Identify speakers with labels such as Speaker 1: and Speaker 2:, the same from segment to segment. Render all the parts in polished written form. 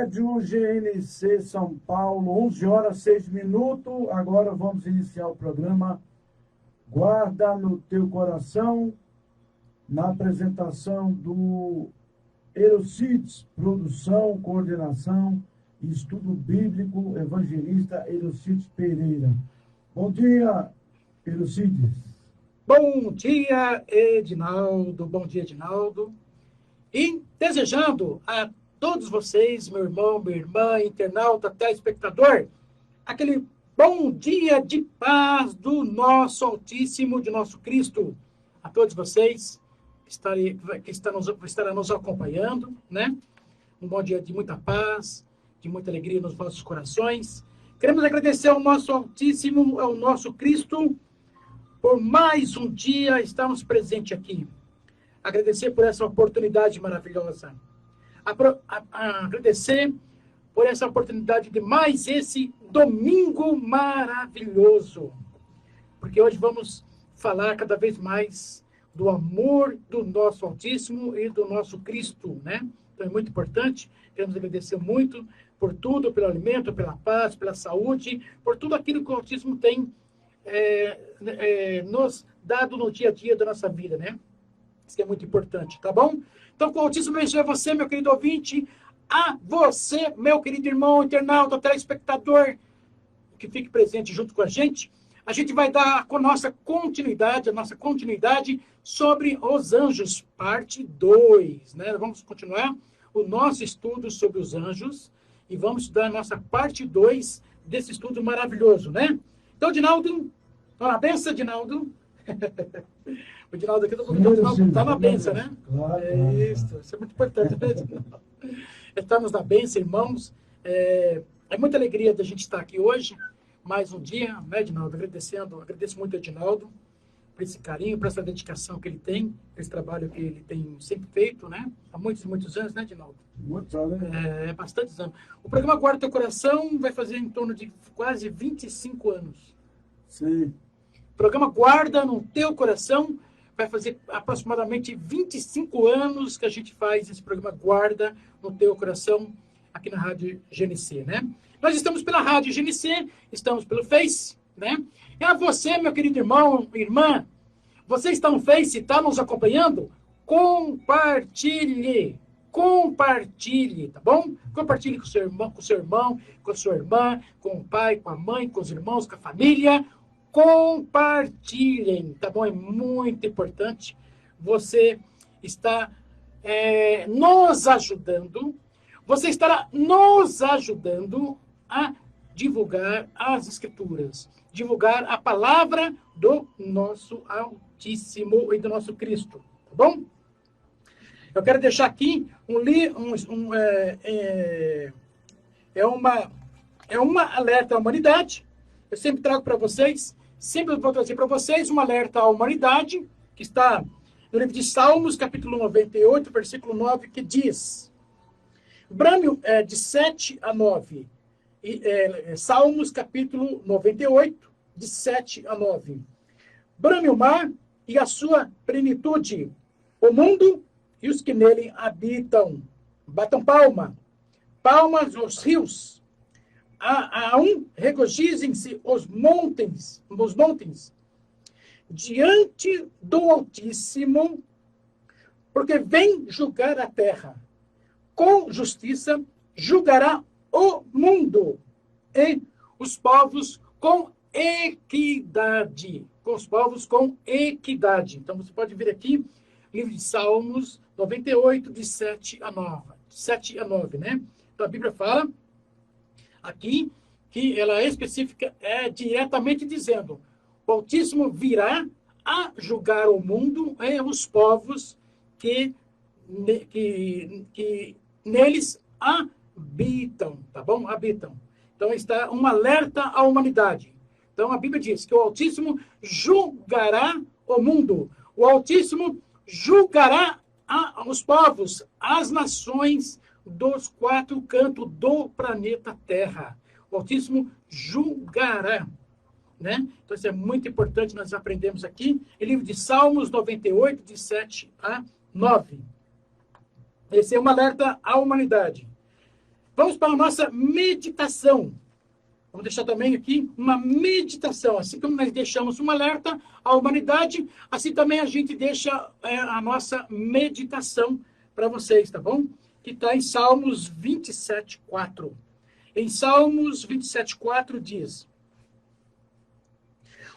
Speaker 1: Rádio GNC São Paulo, 11 horas 6 minutos. Agora vamos iniciar o programa Guarda no Teu Coração, na apresentação do Erocides, produção, coordenação e estudo bíblico, evangelista Erocides Pereira. Bom dia, Erocides.
Speaker 2: Bom dia, Edinaldo. Bom dia, Edinaldo. E desejando a todos vocês, meu irmão, minha irmã, internauta, telespectador, aquele bom dia de paz do nosso Altíssimo, de nosso Cristo. A todos vocês que estarão nos acompanhando, né? Um bom dia de muita paz, de muita alegria nos nossos corações. Queremos agradecer ao nosso Altíssimo, ao nosso Cristo, por mais um dia estarmos presentes aqui. Agradecer por essa oportunidade maravilhosa. Agradecer por essa oportunidade de mais esse domingo maravilhoso. Porque hoje vamos falar cada vez mais do amor do nosso Altíssimo e do nosso Cristo, né? Então é muito importante. Queremos agradecer muito por tudo, pelo alimento, pela paz, pela saúde, por tudo aquilo que o Altíssimo tem nos dado no dia a dia da nossa vida, né? Isso é muito importante, tá bom? Então, com o Altíssimo abençoe a você, meu querido ouvinte, a você, meu querido irmão, internauta, telespectador, que fique presente junto com a gente. A gente vai dar a nossa continuidade sobre os anjos, parte 2, né? Vamos continuar o nosso estudo sobre os anjos e vamos estudar a nossa parte 2 desse estudo maravilhoso, né? Então, Dinaldo, tá na benção, Dinaldo? O Dinaldo aqui está na benção, né?
Speaker 1: Claro,
Speaker 2: isso é muito importante, né, Dinaldo? Estamos na benção, irmãos. É muita alegria da gente estar aqui hoje, mais um dia, né, Dinaldo? Agradeço muito ao Dinaldo por esse carinho, por essa dedicação que ele tem, por esse trabalho que ele tem sempre feito, né? Há muitos e muitos anos, né, Dinaldo?
Speaker 1: Muitos anos, né?
Speaker 2: Bastantes anos. O programa Guarda Teu Coração vai fazer em torno de quase 25 anos.
Speaker 1: Sim.
Speaker 2: O programa Guarda no Teu Coração vai fazer aproximadamente 25 anos que a gente faz esse programa Guarda no Teu Coração aqui na Rádio GNC, né? Nós estamos pela Rádio GNC, estamos pelo Face, né? E a você, meu querido irmão, irmã, você está no Face, está nos acompanhando? Compartilhe, tá bom? Compartilhe com seu irmão, com a sua irmã, com o pai, com a mãe, com os irmãos, com a família. Compartilhem, tá bom? É muito importante. Você está nos ajudando. Você estará nos ajudando a divulgar as Escrituras, divulgar a palavra do nosso Altíssimo e do nosso Cristo, tá bom? Eu quero deixar aqui uma alerta à humanidade. Eu sempre trago para vocês, sempre vou trazer para vocês um alerta à humanidade, que está no livro de Salmos, capítulo 98, versículo 9, que diz, brame de 7 a 9, Salmos, capítulo 98, de 7 a 9. Brame o mar e a sua plenitude, o mundo e os que nele habitam. Batam palmas os rios. Regozijem-se os montes, diante do Altíssimo, porque vem julgar a terra. Com justiça julgará o mundo e os povos com equidade. Com os povos com equidade. Então, você pode ver aqui, livro de Salmos 98, de 7 a 9, né? Então, a Bíblia fala aqui que ela é específica, diretamente dizendo, o Altíssimo virá a julgar o mundo e os povos que neles habitam, tá bom? Habitam. Então, está um alerta à humanidade. Então, a Bíblia diz que o Altíssimo julgará o mundo. O Altíssimo julgará os povos, as nações dos 4 cantos do planeta Terra. O Altíssimo julgará, né? Então, isso é muito importante, nós aprendemos aqui, em livro de Salmos 98, de 7 a 9. Esse é um alerta à humanidade. Vamos para a nossa meditação. Vamos deixar também aqui uma meditação. Assim como nós deixamos um alerta à humanidade, assim também a gente deixa a nossa meditação para vocês, tá bom? Que está em Salmos 27:4. Em Salmos 27:4 diz: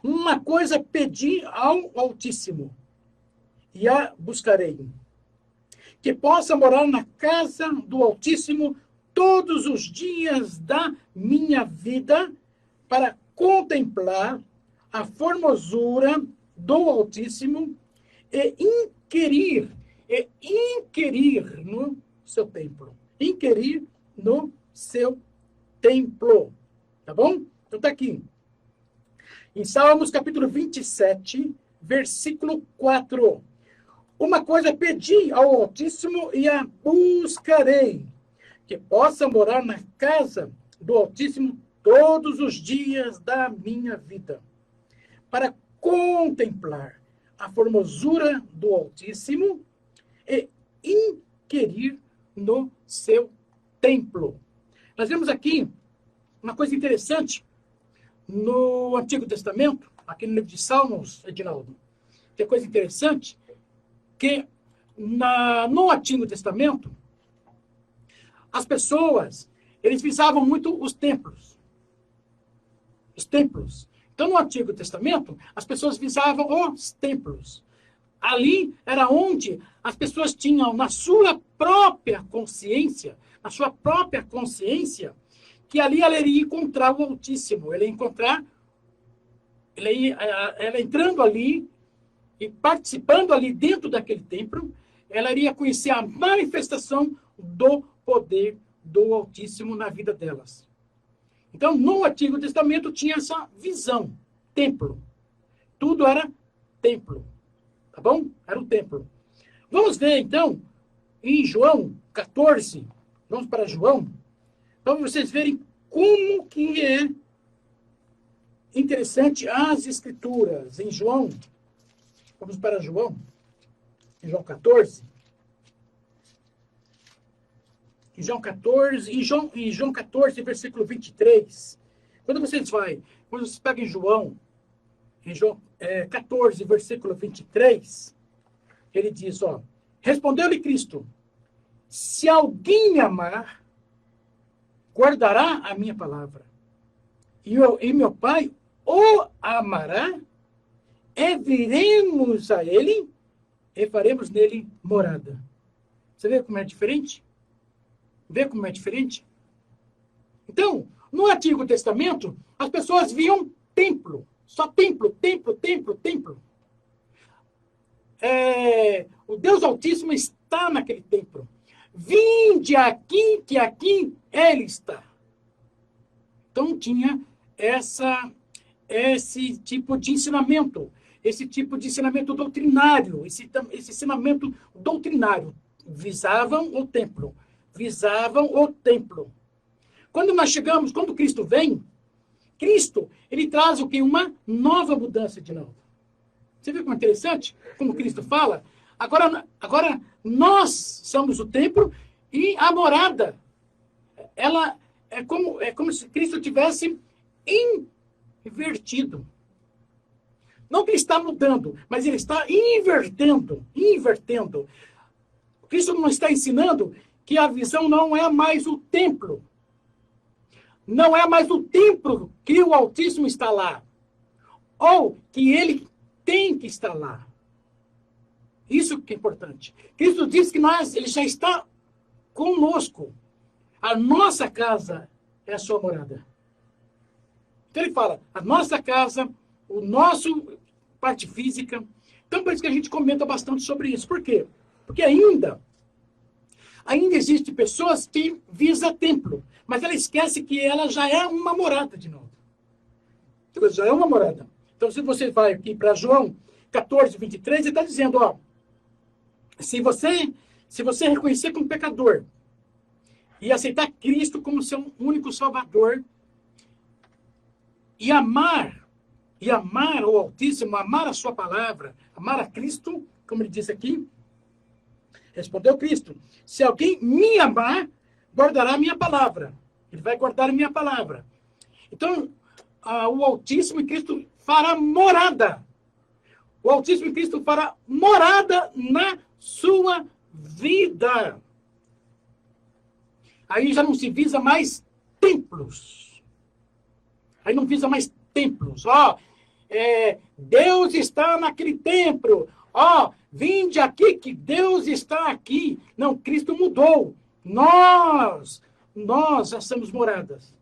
Speaker 2: uma coisa pedi ao Altíssimo, e a buscarei, que possa morar na casa do Altíssimo todos os dias da minha vida, para contemplar a formosura do Altíssimo e inquirir no seu templo. Inquirir no seu templo. Tá bom? Então tá aqui. Em Salmos capítulo 27, versículo 4. Uma coisa pedi ao Altíssimo e a buscarei, que possa morar na casa do Altíssimo todos os dias da minha vida, para contemplar a formosura do Altíssimo e inquirir no seu templo. Nós vemos aqui uma coisa interessante no Antigo Testamento, aqui no livro de Salmos, Edinaldo. Tem coisa interessante que no Antigo Testamento as pessoas, eles visavam muito os templos. Os templos. Então, no Antigo Testamento, as pessoas visavam os templos. Ali era onde as pessoas tinham, na sua própria consciência, que ali ela iria encontrar o Altíssimo. Ela entrando ali e participando ali dentro daquele templo, ela iria conhecer a manifestação do poder do Altíssimo na vida delas. Então, no Antigo Testamento tinha essa visão, templo. Tudo era templo, tá bom? Era o templo. Vamos ver, então, em João 14, vamos para João, para vocês verem como que é interessante as Escrituras. Em João, vamos para João, em João 14, em João 14, versículo 23. Quando vocês pegam em João 14, versículo 23, ele diz, respondeu-lhe Cristo, se alguém me amar, guardará a minha palavra, e meu Pai o amará, e viremos a ele, e faremos nele morada. Você vê como é diferente? Vê como é diferente? Então, no Antigo Testamento, as pessoas viam templo. Só templo, templo, templo, templo. O Deus Altíssimo está naquele templo. Vinde aqui, que aqui Ele está. Então, tinha esse tipo de ensinamento. Esse tipo de ensinamento doutrinário. Esse ensinamento doutrinário. Visavam o templo. Quando Cristo vem, Cristo, ele traz o quê? Uma nova mudança de novo. Você vê como é interessante? Como Cristo fala? Agora nós somos o templo e a morada. Ela é como se Cristo tivesse invertido. Não que ele está mudando, mas ele está invertendo. Cristo não está ensinando que a visão não é mais o templo. Não é mais o templo que o Altíssimo está lá. Ou que ele tem que estar lá. Isso que é importante. Cristo diz que ele já está conosco. A nossa casa é a sua morada. Então ele fala, a nossa casa, o nosso parte física. Então por isso que a gente comenta bastante sobre isso. Por quê? Porque ainda existem pessoas que visam templo, mas ela esquece que ela já é uma morada de novo. Ela já é uma morada. Então, se você vai aqui para João 14, 23, ele está dizendo, se você reconhecer como pecador e aceitar Cristo como seu único Salvador e amar o Altíssimo, amar a sua palavra, amar a Cristo, como ele diz aqui, respondeu Cristo, se alguém me amar, guardará a minha palavra. Ele vai guardar a minha palavra. Então, o Altíssimo em Cristo fará morada. O Altíssimo em Cristo fará morada na sua vida. Aí já não se visa mais templos. Aí não visa mais templos. Deus está naquele templo. Vinde aqui que Deus está aqui. Não, Cristo mudou. Nós já somos moradas.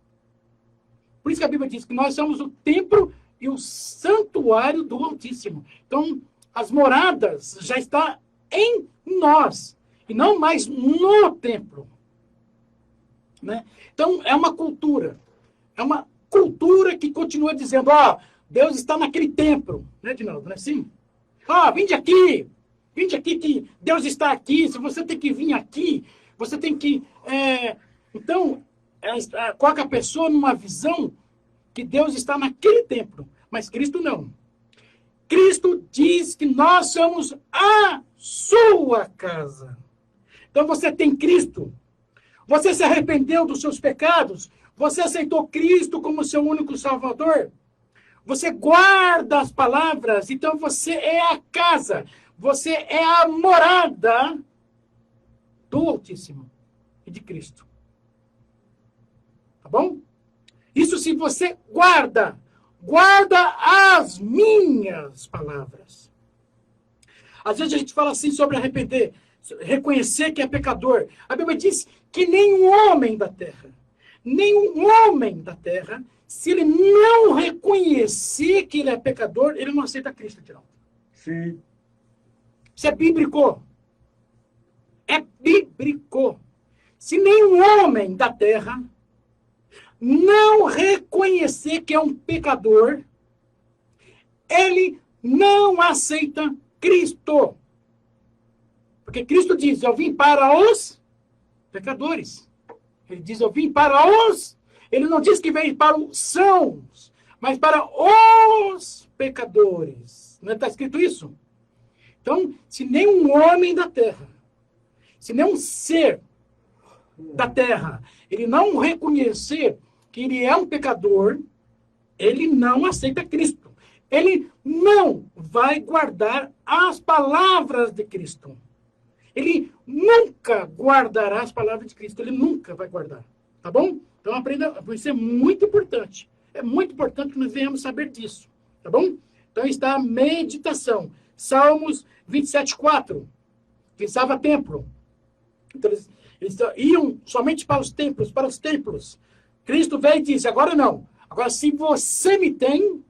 Speaker 2: Por isso que a Bíblia diz que nós somos o templo e o santuário do Altíssimo. Então, as moradas já estão em nós e não mais no templo. Né? Então, é uma cultura. É uma cultura que continua dizendo, Deus está naquele templo. Né, Dinaldo? Não é assim? Vinde aqui que Deus está aqui. Se você tem que vir aqui, você tem que... Então, coloca a pessoa numa visão que Deus está naquele templo, mas Cristo não. Cristo diz que nós somos a sua casa. Então você tem Cristo. Você se arrependeu dos seus pecados. Você aceitou Cristo como seu único Salvador. Você guarda as palavras. Então você é a casa. Você é a morada do Altíssimo e de Cristo. Tá bom? Isso se você guarda as minhas palavras. Às vezes a gente fala assim sobre arrepender, reconhecer que é pecador. A Bíblia diz que nenhum homem da terra, se ele não reconhecer que ele é pecador, ele não aceita Cristo, Tirão.
Speaker 1: Sim.
Speaker 2: Isso é bíblico. É bíblico. Se nenhum homem da terra não reconhecer que é um pecador, ele não aceita Cristo. Porque Cristo diz, eu vim para os pecadores. Ele diz, eu vim para os... Ele não diz que veio para os sãos, mas para os pecadores. Não está escrito isso? Então, se nenhum homem da terra, se nenhum ser da terra, ele não reconhecer que ele é um pecador, ele não aceita Cristo. Ele não vai guardar as palavras de Cristo. Ele nunca guardará as palavras de Cristo. Ele nunca vai guardar. Tá bom? Então aprenda, isso é muito importante. É muito importante que nós venhamos saber disso. Tá bom? Então está a meditação. Salmos 27:4. Pensava templo. Então eles iam somente para os templos. Cristo veio e disse, agora não. Agora, se você me tem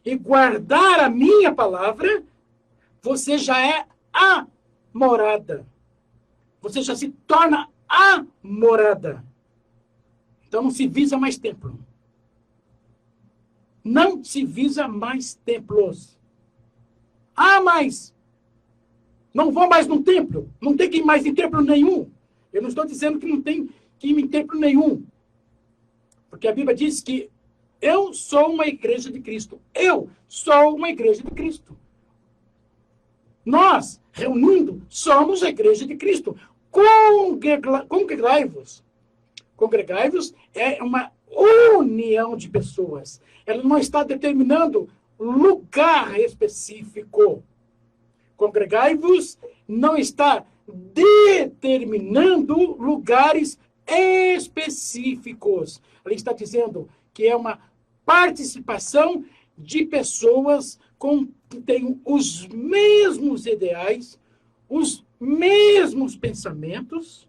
Speaker 2: e guardar a minha palavra, você já é a morada. Você já se torna a morada. Então, não se visa mais templo. Não se visa mais templos. Mas não vou mais no templo. Não tem que ir mais em templo nenhum. Eu não estou dizendo que não tem que ir em templo nenhum. Porque a Bíblia diz que eu sou uma igreja de Cristo. Eu sou uma igreja de Cristo. Nós, reunindo, somos a igreja de Cristo. Congregai-vos. Congregai-vos é uma união de pessoas. Ela não está determinando lugar específico. Congregai-vos não está determinando lugares específicos. Ela está dizendo que é uma participação de pessoas que têm os mesmos ideais, os mesmos pensamentos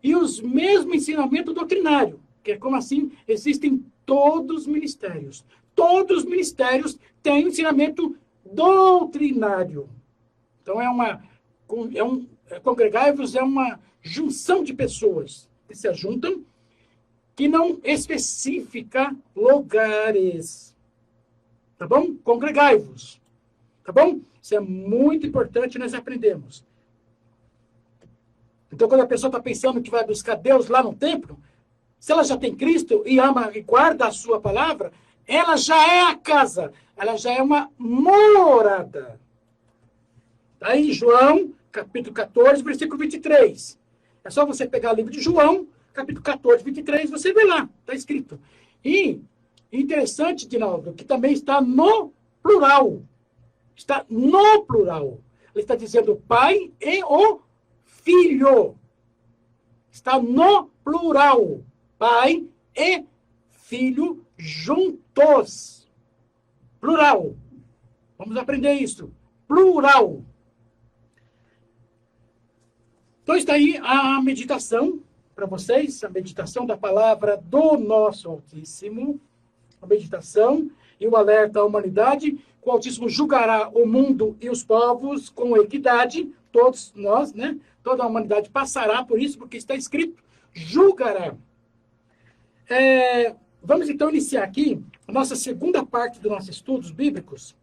Speaker 2: e os mesmos ensinamentos doutrinários. Que é como assim, existem todos os ministérios. Todos os ministérios têm ensinamento doutrinário. Então, congregai-vos é uma junção de pessoas que se ajuntam, que não especifica lugares. Tá bom? Congregai-vos. Tá bom? Isso é muito importante, nós aprendemos. Então, quando a pessoa está pensando que vai buscar Deus lá no templo, se ela já tem Cristo e ama e guarda a sua palavra, ela já é a casa, ela já é uma morada. Está aí João, capítulo 14, versículo 23. É só você pegar o livro de João, capítulo 14, 23, você vê lá, está escrito. E interessante, Dinaldo, que também está no plural. Está no plural. Ele está dizendo pai e o filho. Está no plural. Pai e filho juntos. Plural. Vamos aprender isso. Plural. Então está aí a meditação para vocês, a meditação da palavra do nosso Altíssimo, a meditação e o alerta à humanidade, que o Altíssimo julgará o mundo e os povos com equidade, todos nós, né? Toda a humanidade passará por isso, porque está escrito, julgará. Vamos então iniciar aqui a nossa segunda parte dos nossos estudos bíblicos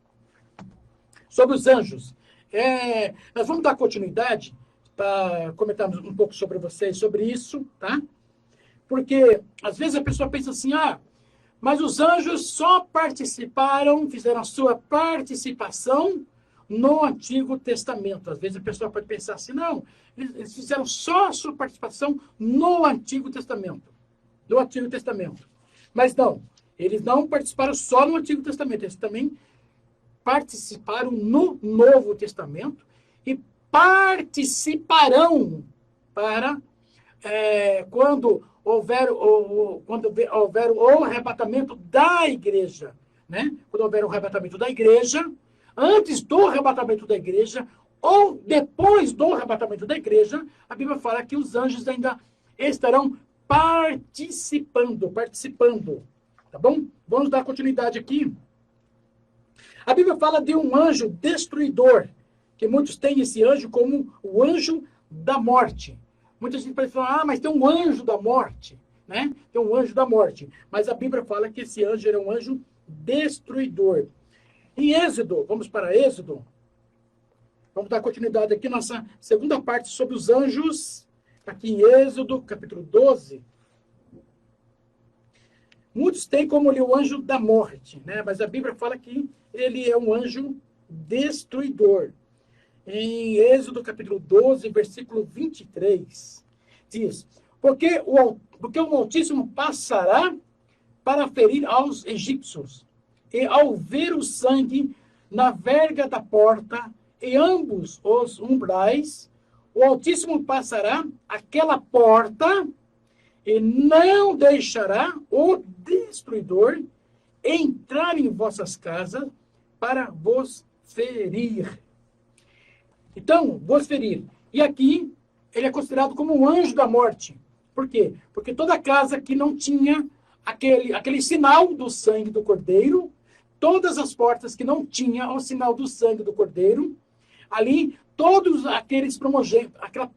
Speaker 2: sobre os anjos. Nós vamos dar continuidade para comentarmos um pouco sobre vocês, sobre isso, tá? Porque, às vezes, a pessoa pensa assim, mas os anjos só participaram, fizeram a sua participação no Antigo Testamento. Às vezes a pessoa pode pensar assim, não, eles fizeram só a sua participação no Antigo Testamento. No Antigo Testamento. Mas não, eles não participaram só no Antigo Testamento, eles também participaram no Novo Testamento e participarão para quando houver o arrebatamento da igreja, né? Quando houver o arrebatamento da igreja, antes do arrebatamento da igreja ou depois do arrebatamento da igreja, a Bíblia fala que os anjos ainda estarão participando, tá bom? Vamos dar continuidade aqui. A Bíblia fala de um anjo destruidor, que muitos têm esse anjo como o anjo da morte. Muita gente pode falar, mas tem um anjo da morte, né? Tem um anjo da morte. Mas a Bíblia fala que esse anjo era um anjo destruidor. Em Êxodo, vamos para Êxodo. Vamos dar continuidade aqui, nossa segunda parte sobre os anjos. Aqui em Êxodo, capítulo 12. Muitos têm como ele o anjo da morte, né? Mas a Bíblia fala que ele é um anjo destruidor. Em Êxodo, capítulo 12, versículo 23, diz, porque o Altíssimo passará para ferir aos egípcios, e ao ver o sangue na verga da porta, e ambos os umbrais, o Altíssimo passará aquela porta, e não deixará o destruidor entrar em vossas casas para vos ferir. Então, vos ferir. E aqui, ele é considerado como um anjo da morte. Por quê? Porque toda casa que não tinha aquele sinal do sangue do cordeiro, todas as portas que não tinham o sinal do sangue do cordeiro, ali, todos aqueles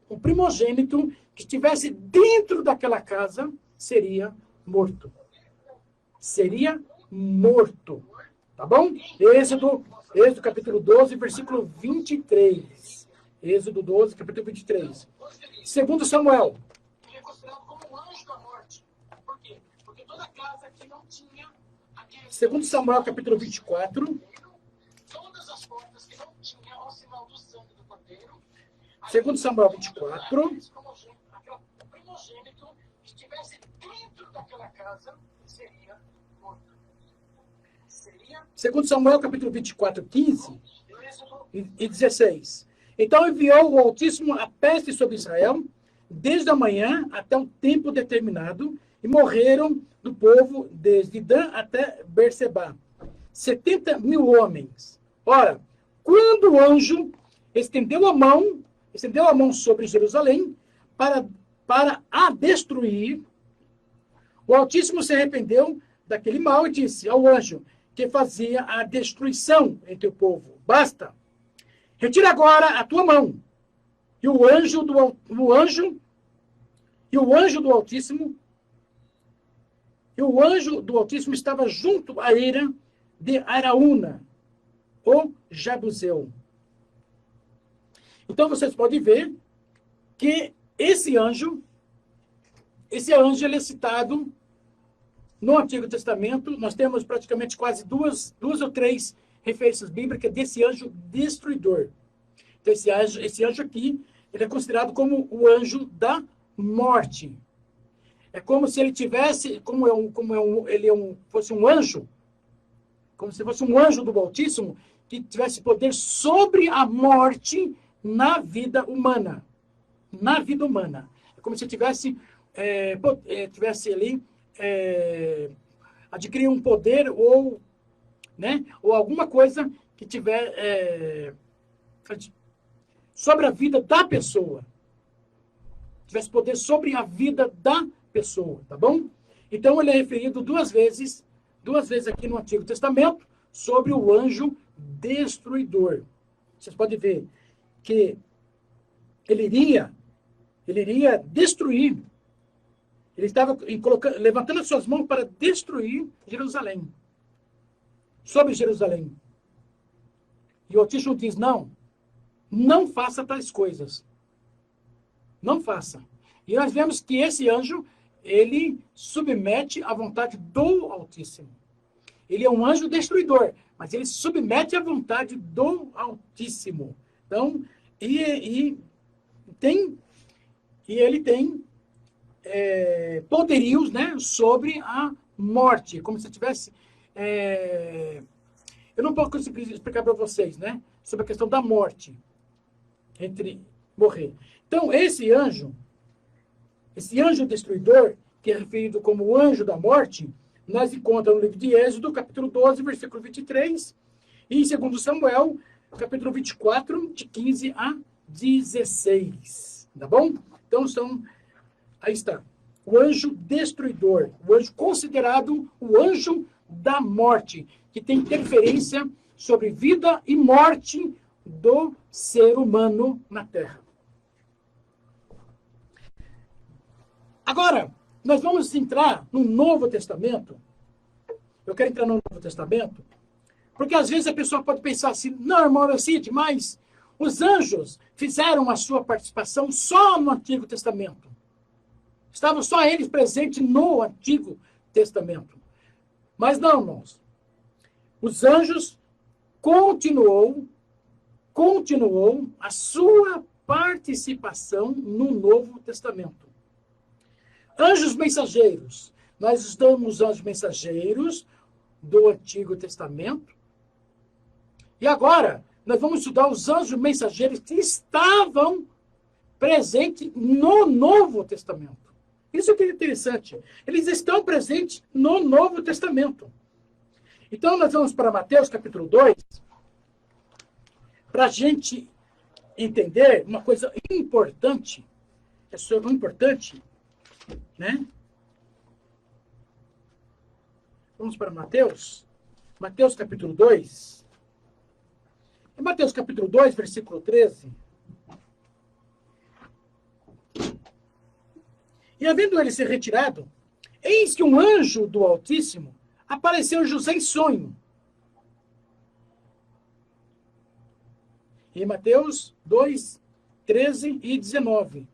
Speaker 2: o primogênito que estivesse dentro daquela casa seria morto. Seria morto. Tá bom? Êxodo capítulo 12, versículo 23. Êxodo 12, capítulo 23. Segundo Samuel. Ele é considerado como um anjo da morte. Por quê? Porque toda casa que não tinha Segundo Samuel, capítulo 24. Todas as portas que não tinham o sinal do sangue do cordeiro. Segundo Samuel 24. O primogênito que estivesse dentro daquela casa seria morto. Segundo Samuel, capítulo 24, 15 e 16. Então enviou o Altíssimo a peste sobre Israel, desde a manhã até um tempo determinado, e morreram do povo desde Dan até Berseba. 70.000 homens. Ora, quando o anjo estendeu a mão sobre Jerusalém para a destruir, o Altíssimo se arrependeu daquele mal e disse ao anjo que fazia a destruição entre o povo: basta, retira agora a tua mão. E o anjo do Altíssimo estava junto à ira de Araúna, o Jabuseu. Então vocês podem ver que esse anjo ele é citado no Antigo Testamento. Nós temos praticamente quase duas ou três referências bíblicas desse anjo destruidor. Então, esse anjo aqui, ele é considerado como o anjo da morte. É como se ele tivesse, fosse um anjo, como se fosse um anjo do Altíssimo, que tivesse poder sobre a morte na vida humana. Na vida humana. É como se tivesse ali, adquirir um poder ou alguma coisa que tiver sobre a vida da pessoa. Tivesse poder sobre a vida da pessoa, tá bom? Então, ele é referido duas vezes aqui no Antigo Testamento, sobre o anjo destruidor. Vocês podem ver que ele iria destruir. Ele estava levantando as suas mãos para destruir Jerusalém. Sobre Jerusalém. E o Altíssimo diz, não faça tais coisas. Não faça. E nós vemos que esse anjo, ele submete à vontade do Altíssimo. Ele é um anjo destruidor, mas ele submete à vontade do Altíssimo. Então, ele tem poderios, sobre a morte, como se tivesse... eu não posso conseguir explicar para vocês, sobre a questão da morte, entre morrer. Então, esse anjo destruidor, que é referido como o anjo da morte, nós encontramos no livro de Êxodo, capítulo 12, versículo 23, e em 2 Samuel, capítulo 24, de 15 a 16. Tá bom? Então, aí está. O anjo destruidor, o anjo considerado o anjo da morte, que tem interferência sobre vida e morte do ser humano na Terra. Agora, nós vamos entrar no Novo Testamento. Eu quero entrar no Novo Testamento, porque às vezes a pessoa pode pensar assim, não, irmão Aracide, mas os anjos fizeram a sua participação só no Antigo Testamento. Estavam só eles presentes no Antigo Testamento. Mas não, irmãos. Os anjos continuou a sua participação no Novo Testamento. Anjos mensageiros. Nós estamos os anjos mensageiros do Antigo Testamento. E agora, nós vamos estudar os anjos mensageiros que estavam presentes no Novo Testamento. Isso que é interessante. Eles estão presentes no Novo Testamento. Então, nós vamos para Mateus, capítulo 2, para a gente entender uma coisa importante. Vamos para Mateus. Mateus, capítulo 2. Em Mateus, capítulo 2, versículo 13. E havendo ele se retirado, eis que um anjo do Altíssimo apareceu a José em sonho. Em Mateus 2, 13 e 19.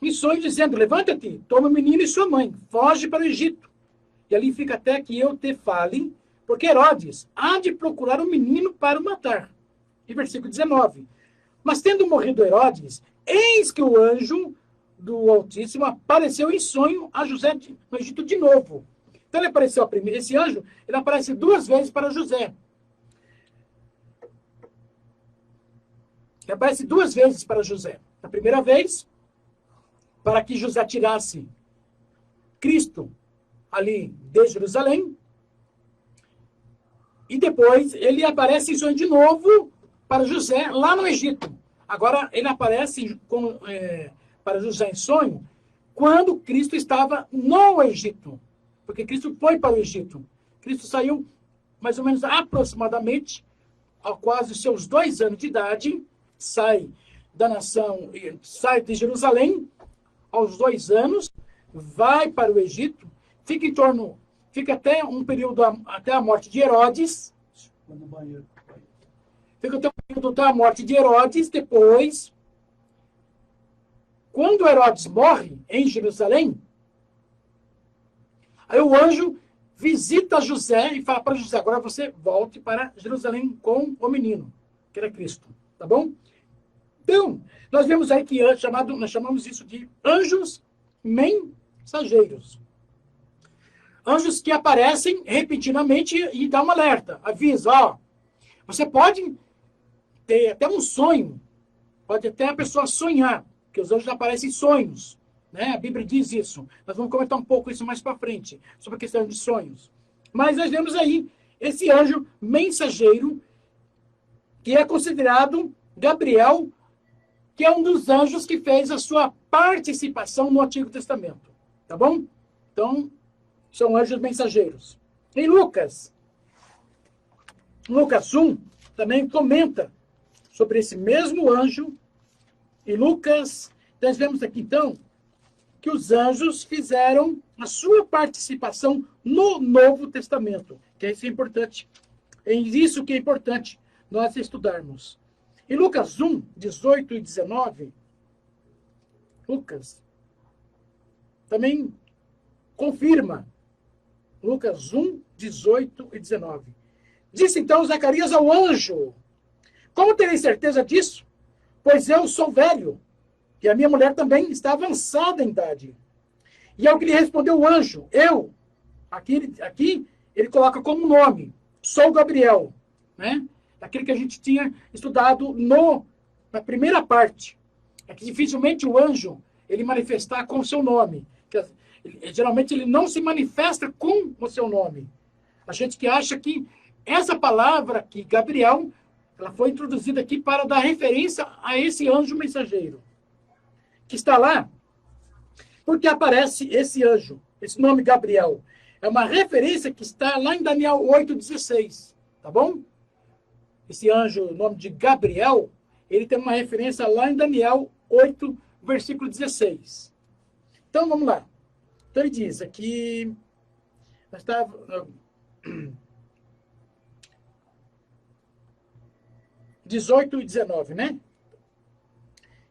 Speaker 2: Em sonho dizendo, levanta-te, toma o menino e sua mãe, foge para o Egito. E ali fica até que eu te fale, porque Herodes há de procurar o menino para o matar. E versículo 19. Mas tendo morrido Herodes, eis que o anjo do Altíssimo apareceu em sonho a José no Egito de novo. Então ele apareceu esse anjo, ele aparece duas vezes para José. Ele aparece duas vezes para José. A primeira vez, para que José tirasse Cristo ali de Jerusalém. E depois ele aparece em sonho de novo para José lá no Egito. Agora ele aparece para José em sonho quando Cristo estava no Egito. Porque Cristo foi para o Egito. Cristo saiu mais ou menos aproximadamente a quase os seus 2 anos de idade, sai da nação, sai de Jerusalém aos 2 anos, vai para o Egito, fica até um período, até a morte de Herodes. Fica até o período até a morte de Herodes. Depois, quando Herodes morre em Jerusalém, aí o anjo visita José e fala para José, agora você volte para Jerusalém com o menino, que era Cristo, tá bom? Então, nós vemos aí que nós chamamos isso de anjos mensageiros. Anjos que aparecem repentinamente e dão um alerta, avisa, ó, você pode ter até um sonho, pode até a pessoa sonhar, porque os anjos aparecem em sonhos, né? A Bíblia diz isso. Nós vamos comentar um pouco isso mais para frente, sobre a questão de sonhos. Mas nós vemos aí esse anjo mensageiro, que é considerado Gabriel, que é um dos anjos que fez a sua participação no Antigo Testamento. Tá bom? Então, são anjos mensageiros. Em Lucas 1, também comenta sobre esse mesmo anjo. Em Lucas, nós vemos aqui, então, que os anjos fizeram a sua participação no Novo Testamento. Que isso é importante. É isso que é importante nós estudarmos. Em Lucas 1, 18 e 19, Lucas também confirma. Lucas 1, 18 e 19. Disse então Zacarias ao anjo: como terei certeza disso? Pois eu sou velho, e a minha mulher também está avançada em idade. E ao que lhe respondeu o anjo, aqui ele coloca como nome, sou Gabriel, né? Daquele que a gente tinha estudado na primeira parte. É que dificilmente o anjo ele manifestar com o seu nome. Geralmente ele não se manifesta com o seu nome. A gente que acha que essa palavra aqui, Gabriel, ela foi introduzida aqui para dar referência a esse anjo mensageiro. Que está lá, porque aparece esse anjo, esse nome Gabriel. É uma referência que está lá em Daniel 8,16. Tá bom? Esse anjo, o nome de Gabriel, ele tem uma referência lá em Daniel 8, versículo 16. Então, vamos lá. Então, ele diz aqui... 18 e 19, né?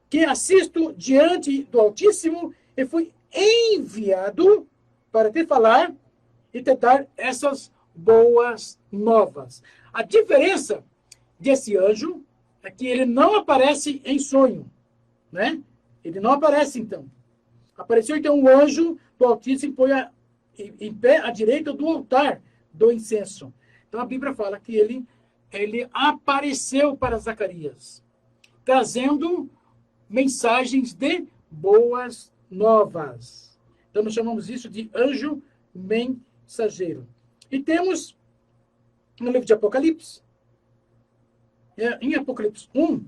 Speaker 2: Que assisto diante do Altíssimo e fui enviado para te falar e te dar essas boas novas. A diferença desse anjo é que ele não aparece em sonho, né? Ele não aparece, então. Apareceu, então, o anjo do Altíssimo foi em pé à direita do altar do incenso. Então, a Bíblia fala que ele apareceu para Zacarias, trazendo mensagens de boas novas. Então, nós chamamos isso de anjo mensageiro. E temos, no livro de Apocalipse, em Apocalipse 1,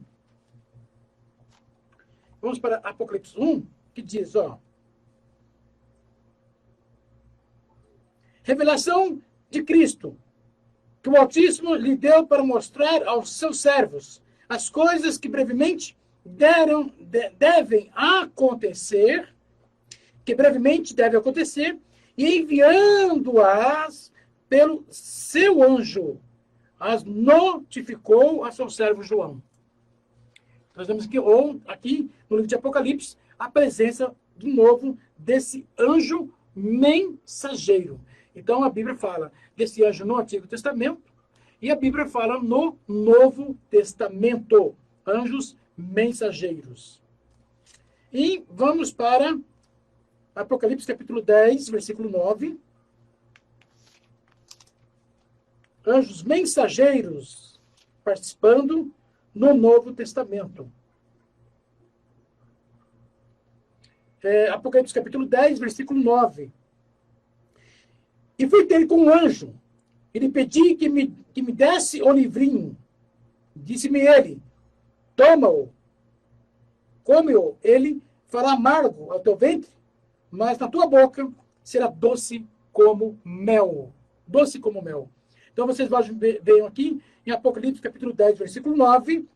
Speaker 2: vamos para Apocalipse 1, que diz, ó, revelação de Cristo, que o Altíssimo lhe deu para mostrar aos seus servos as coisas que brevemente devem acontecer, e enviando-as pelo seu anjo, as notificou a seu servo João. Nós vemos aqui no livro de Apocalipse a presença de novo desse anjo mensageiro. Então a Bíblia fala desse anjo no Antigo Testamento e a Bíblia fala no Novo Testamento. Anjos mensageiros. E vamos para Apocalipse capítulo 10, versículo 9. Anjos mensageiros participando no Novo Testamento. Apocalipse capítulo 10, versículo 9. E fui ter com um anjo, e lhe pedi que me desse o livrinho. Disse-me ele, toma-o, come-o, ele fará amargo ao teu ventre, mas na tua boca será doce como mel. Doce como mel. Então, vocês vejam aqui, em Apocalipse capítulo 10, versículo 9,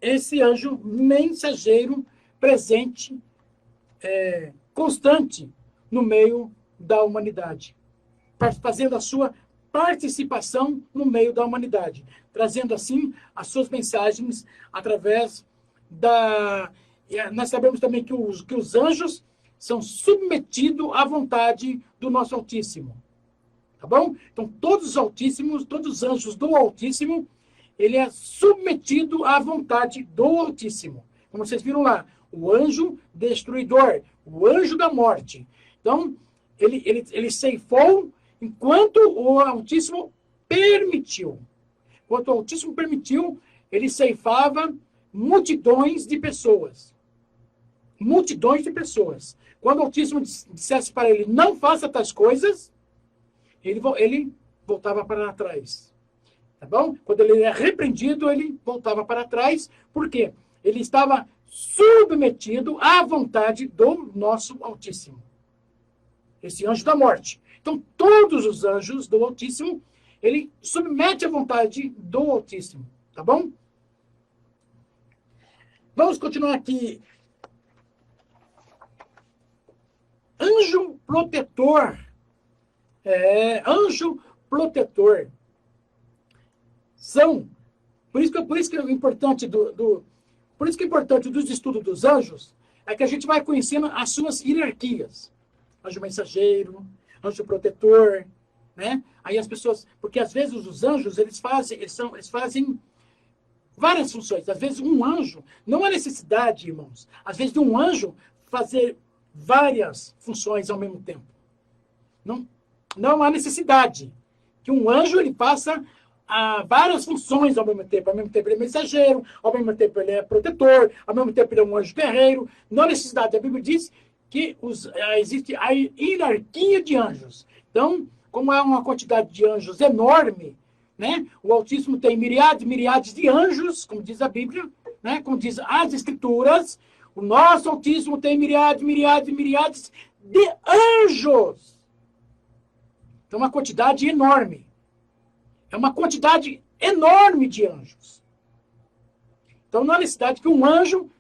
Speaker 2: esse anjo mensageiro presente, constante, no meio da humanidade. Fazendo a sua participação no meio da humanidade. Trazendo, assim, as suas mensagens através da... Nós sabemos também que os anjos são submetidos à vontade do nosso Altíssimo. Tá bom? Então, todos os anjos do Altíssimo, ele é submetido à vontade do Altíssimo. Como vocês viram lá, o anjo destruidor, o anjo da morte. Então, ele ceifou enquanto o Altíssimo permitiu. Enquanto o Altíssimo permitiu, ele ceifava multidões de pessoas. Multidões de pessoas. Quando o Altíssimo dissesse para ele, não faça tais coisas, ele voltava para trás. Tá bom? Quando ele era repreendido, ele voltava para trás. Por quê? Ele estava submetido à vontade do nosso Altíssimo. Esse anjo da morte. Então, todos os anjos do Altíssimo, ele submete à vontade do Altíssimo. Tá bom? Vamos continuar aqui. Anjo protetor. Anjo protetor. Por isso que é importante por isso que é importante dos estudos dos anjos é que a gente vai conhecendo as suas hierarquias. Anjo mensageiro, anjo protetor, né? Aí as pessoas, porque às vezes os anjos eles fazem várias funções. Às vezes um anjo, não há necessidade, irmãos, às vezes de um anjo fazer várias funções ao mesmo tempo. Não há necessidade que um anjo ele faça várias funções ao mesmo tempo. Ao mesmo tempo ele é mensageiro, ao mesmo tempo ele é protetor, ao mesmo tempo ele é um anjo guerreiro. Não há necessidade. A Bíblia diz que existe a hierarquia de anjos. Então, como há uma quantidade de anjos enorme, né? O Altíssimo tem miríades de anjos, como diz a Bíblia, né? Como diz as Escrituras, o nosso Altíssimo tem miríades de anjos. Então, uma quantidade enorme. É uma quantidade enorme de anjos. Então, não há necessidade que um anjo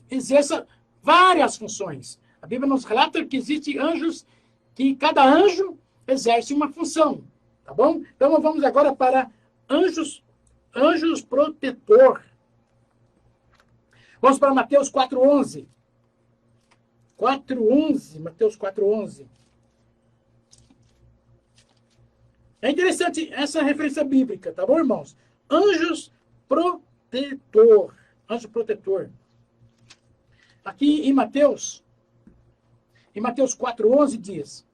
Speaker 2: exerça várias funções. A Bíblia nos relata que existem anjos, que cada anjo exerce uma função. Tá bom? Então, vamos agora para anjos protetor. Vamos para Mateus 4:11. 4:11, Mateus 4:11. É interessante essa referência bíblica, tá bom, irmãos? Anjos protetor. Anjo protetor. Aqui em Mateus 4:11 diz: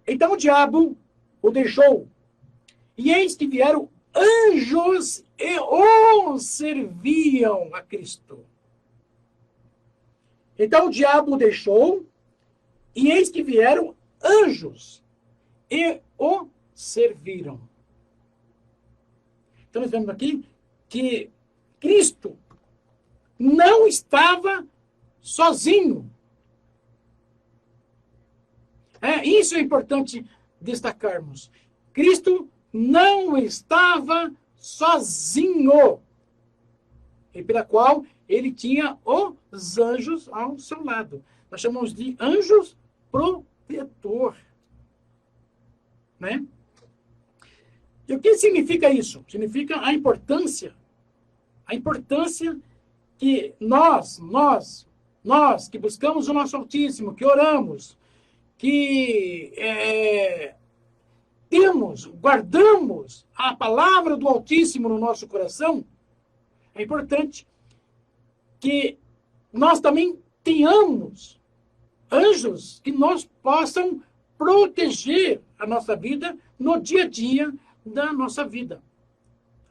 Speaker 2: então o diabo o deixou, e eis que vieram anjos e o serviam a Cristo. Então o diabo o deixou, e eis que vieram anjos e o serviram. Então nós vemos aqui que Cristo não estava sozinho. Isso é importante destacarmos. Cristo não estava sozinho. E pela qual ele tinha os anjos ao seu lado. Nós chamamos de anjos protetor. Né? E o que significa isso? Significa a importância que nós que buscamos o nosso Altíssimo, que oramos, que guardamos a palavra do Altíssimo no nosso coração, é importante que nós também tenhamos anjos que nós possam proteger a nossa vida no dia a dia da nossa vida.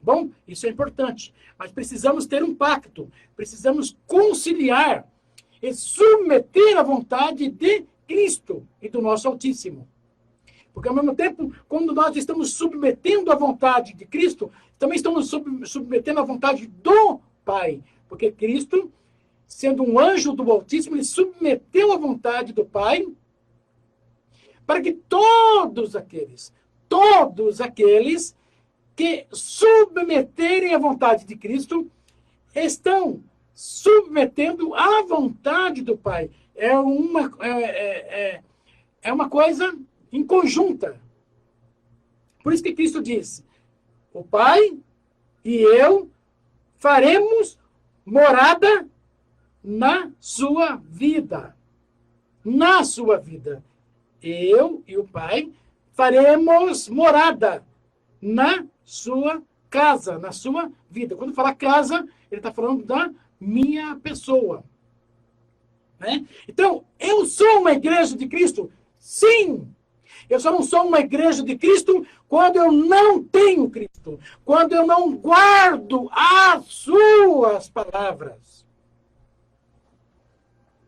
Speaker 2: Bom, isso é importante. Mas precisamos ter um pacto. Precisamos conciliar e submeter à vontade de Cristo e do nosso Altíssimo. Porque, ao mesmo tempo, quando nós estamos submetendo à vontade de Cristo, também estamos submetendo à vontade do Pai. Porque Cristo, sendo um anjo do Altíssimo, ele submeteu à vontade do Pai para que todos aqueles que submeterem à vontade de Cristo estão submetendo à vontade do Pai. É uma coisa em conjunta. Por isso que Cristo disse: o Pai e eu faremos morada na sua vida. Na sua vida. Eu e o Pai faremos morada na sua casa na sua vida. Quando fala casa, ele está falando da minha pessoa. Né? Então, eu sou uma igreja de Cristo? Sim! Eu só não sou uma igreja de Cristo quando eu não tenho Cristo. Quando eu não guardo as suas palavras.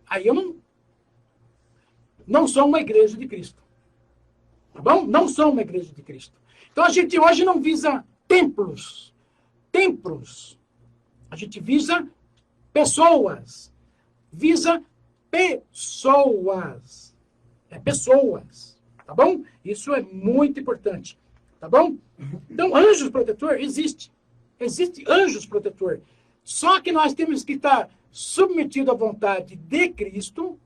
Speaker 2: Aí eu não sou uma igreja de Cristo. Tá bom? Não sou uma igreja de Cristo. Então a gente hoje não visa templos. Templos. A gente visa pessoas. Visa pessoas. É pessoas. Tá bom? Isso é muito importante. Tá bom? Então, anjos protetor existe. Existe anjos protetor. Só que nós temos que estar submetidos à vontade de Cristo.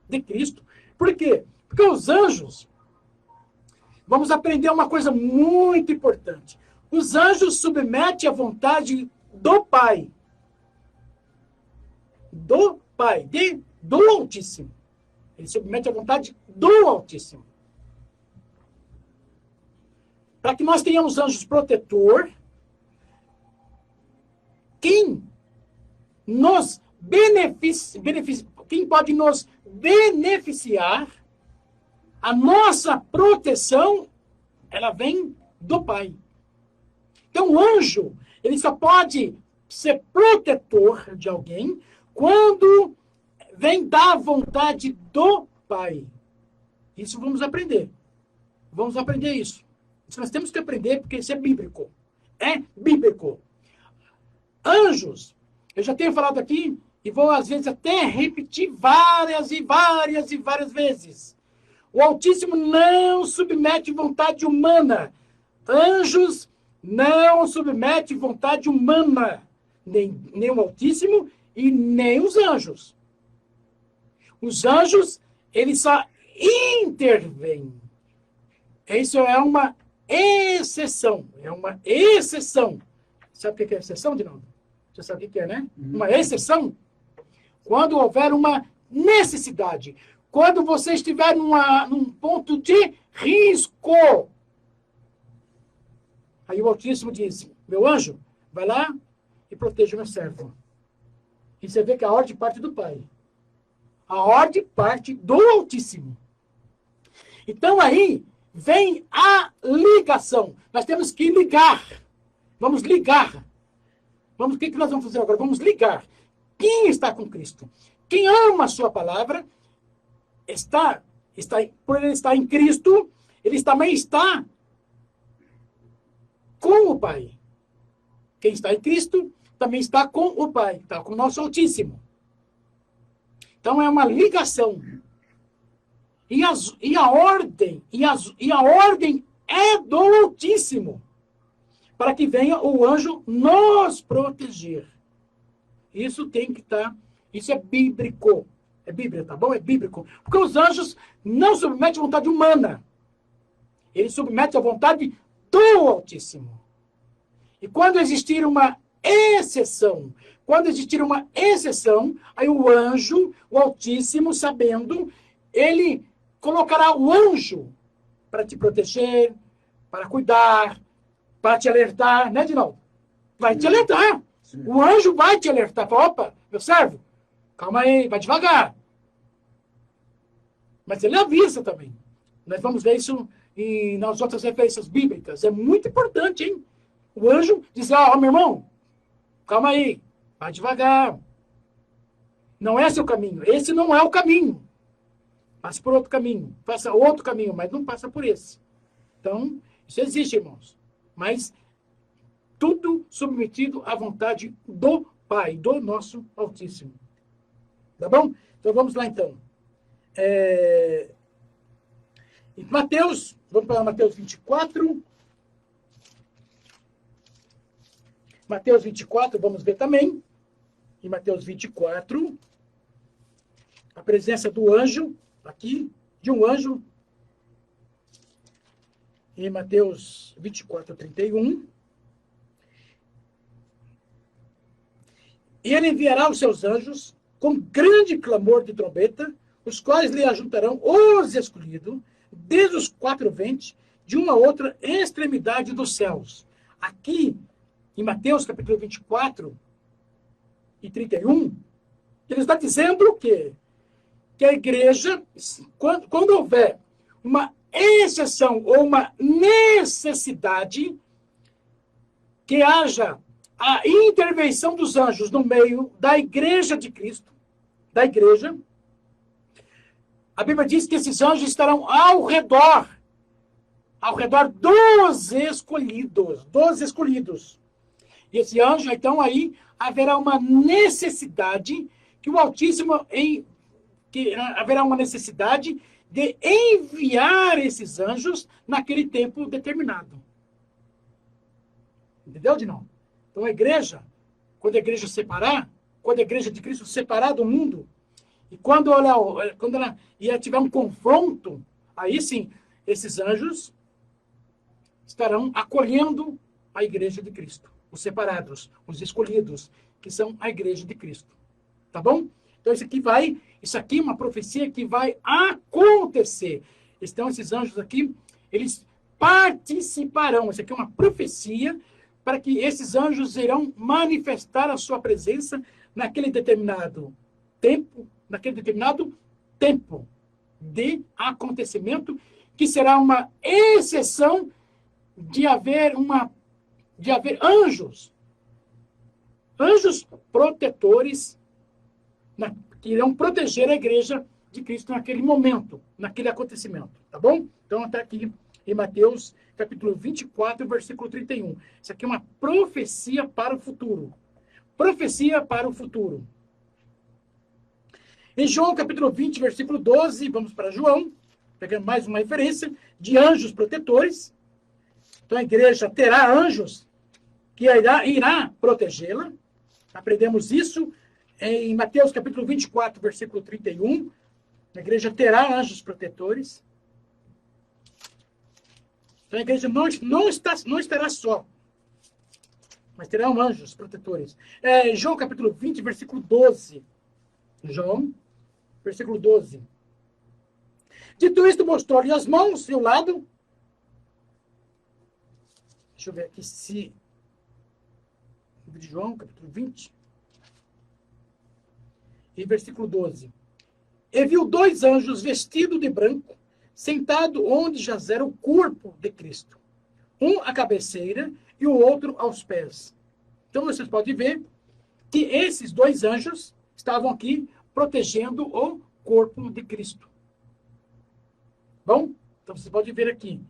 Speaker 2: De Cristo. Por quê? Porque os anjos, vamos aprender uma coisa muito importante. Os anjos submetem à vontade do Pai. Do Pai. Do Altíssimo. Ele submete à vontade do Altíssimo. Para que nós tenhamos anjos protetor, quem nos quem pode nos beneficiar, a nossa proteção, ela vem do Pai. Então, o anjo, ele só pode ser protetor de alguém quando vem da vontade do Pai. Isso vamos aprender. Vamos aprender isso. Isso nós temos que aprender porque isso é bíblico. É bíblico. Anjos, eu já tenho falado aqui e vou às vezes até repetir várias vezes. O Altíssimo não submete vontade humana. Anjos não submete vontade humana. Nem o Altíssimo e nem os anjos. Os anjos, eles só intervêm. Isso é uma exceção. É uma exceção. Sabe o que é exceção, Dinaldo? Você sabe o que é, né? Uma exceção. Quando houver uma necessidade. Quando você estiver num ponto de risco. Aí o Altíssimo diz, meu anjo, vai lá e proteja o meu servo. E você vê que a ordem parte do Pai. A ordem parte do Altíssimo. Então aí vem a ligação. Nós temos que ligar. Vamos ligar. O que nós vamos fazer agora? Vamos ligar. Quem está com Cristo? Quem ama a sua palavra, por ele estar em Cristo, ele também está com o Pai. Quem está em Cristo também está com o Pai, está com o nosso Altíssimo. Então é uma ligação. E a ordem é do Altíssimo, para que venha o anjo nos proteger. Isso tem que estar, isso é bíblico. É Bíblia, tá bom? É bíblico. Porque os anjos não submetem à vontade humana. Eles submetem à vontade do Altíssimo. E quando existir uma exceção, aí o anjo, o Altíssimo, sabendo, ele colocará o anjo para te proteger, para cuidar, para te alertar, né, Dinaldo? Vai te alertar. Sim. O anjo vai te alertar. Fala, opa, meu servo, calma aí, vai devagar. Mas ele avisa também. Nós vamos ver isso nas outras referências bíblicas. É muito importante, hein? O anjo diz, meu irmão, calma aí, vai devagar. Não é seu caminho. Esse não é o caminho. Passe por outro caminho. Faça outro caminho, mas não passa por esse. Então, isso existe, irmãos. Mas tudo submetido à vontade do Pai, do nosso Altíssimo. Tá bom? Então, vamos lá, então. Mateus, vamos para Mateus 24. Mateus 24, vamos ver também. Em Mateus 24, a presença do anjo, aqui, de um anjo. Em Mateus 24, 31. E ele enviará os seus anjos com grande clamor de trombeta, os quais lhe ajuntarão os escolhidos, desde os quatro ventos, de uma outra extremidade dos céus. aqui, em Mateus capítulo 24 e 31, ele está dizendo o quê? Que a igreja, quando houver uma exceção ou uma necessidade, que haja a intervenção dos anjos no meio da igreja de Cristo, da igreja, a Bíblia diz que esses anjos estarão ao redor dos escolhidos. E esse anjo, então, aí haverá uma necessidade que o Altíssimo, haverá uma necessidade de enviar esses anjos naquele tempo determinado. Entendeu, Dinão? Então a igreja, quando a igreja separar, quando a igreja de Cristo separar do mundo, e quando ela tiver um confronto, aí sim, esses anjos estarão acolhendo a igreja de Cristo. Os separados, os escolhidos, que são a igreja de Cristo. Tá bom? Então isso aqui é uma profecia que vai acontecer. Então esses anjos aqui, eles participarão. Isso aqui é uma profecia para que esses anjos irão manifestar a sua presença naquele determinado tempo de acontecimento, que será uma exceção de haver anjos protetores que irão proteger a igreja de Cristo naquele momento, naquele acontecimento, tá bom? Então, até aqui em Mateus, capítulo 24, versículo 31. Isso aqui é uma profecia para o futuro. Profecia para o futuro. Em João, capítulo 20, versículo 12, vamos para João, pegando mais uma referência de anjos protetores. Então, a igreja terá anjos que irá protegê-la. Aprendemos isso em Mateus, capítulo 24, versículo 31. A igreja terá anjos protetores. Então, a igreja não estará só, mas terão anjos protetores. João, capítulo 20, versículo 12. João, versículo 12. Dito isto, mostrou-lhe as mãos e o lado. Deixa eu ver aqui se... Livro de João, capítulo 20. E versículo 12. E viu 2 anjos vestidos de branco, sentado onde jazera o corpo de Cristo. Um à cabeceira e o outro aos pés. Então, vocês podem ver que esses 2 anjos estavam aqui protegendo o corpo de Cristo. Bom? Então, vocês podem ver aqui.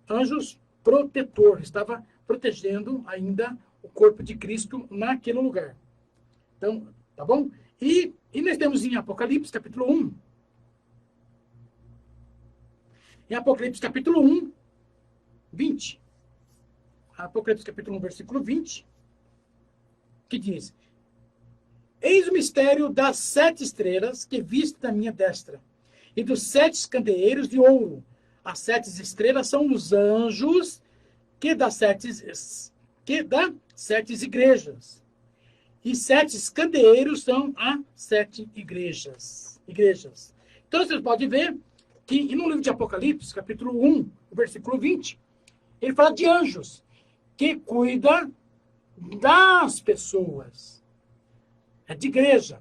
Speaker 2: Anjos protetor. Estava protegendo ainda o corpo de Cristo naquele lugar. Então, tá bom? E nós temos em Apocalipse, capítulo 1. Em Apocalipse, capítulo 1, 20. Apocalipse, capítulo 1, versículo 20. Que diz: Eis o mistério das 7 estrelas que viste na minha destra, e dos 7 candeeiros de ouro. As 7 estrelas são os anjos que dá 7 igrejas. E 7 candeeiros são as 7 igrejas. Então, vocês podem ver que no livro de Apocalipse, capítulo 1, versículo 20, ele fala de anjos que cuidam das pessoas. É de igreja.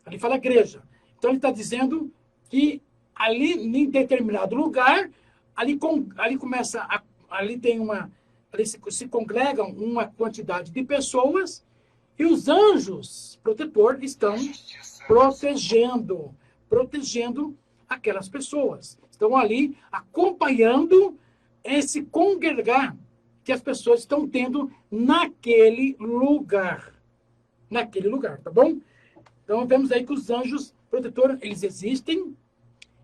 Speaker 2: Ali fala igreja. Então, ele está dizendo que ali, em determinado lugar, ali se congregam uma quantidade de pessoas e os anjos protetores estão protegendo aquelas pessoas. Estão ali acompanhando esse congregar que as pessoas estão tendo naquele lugar. Tá bom? Então, vemos aí que os anjos protetores, eles existem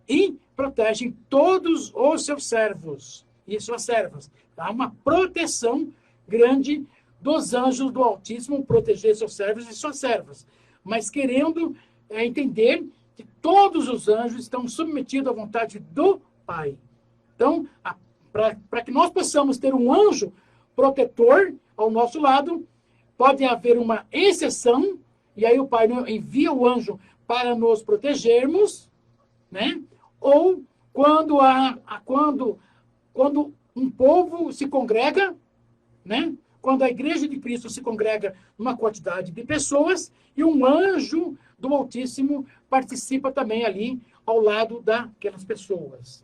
Speaker 2: e protegem todos os seus servos e suas servas. Há uma proteção grande dos anjos do Altíssimo, proteger seus servos e suas servas. Mas querendo entender que todos os anjos estão submetidos à vontade do Pai. Então, para que nós possamos ter um anjo protetor ao nosso lado, pode haver uma exceção, e aí o Pai envia o anjo para nos protegermos, né? Ou quando um povo se congrega, né? quando a igreja de Cristo se congrega numa quantidade de pessoas e um anjo do Altíssimo participa também ali ao lado daquelas pessoas.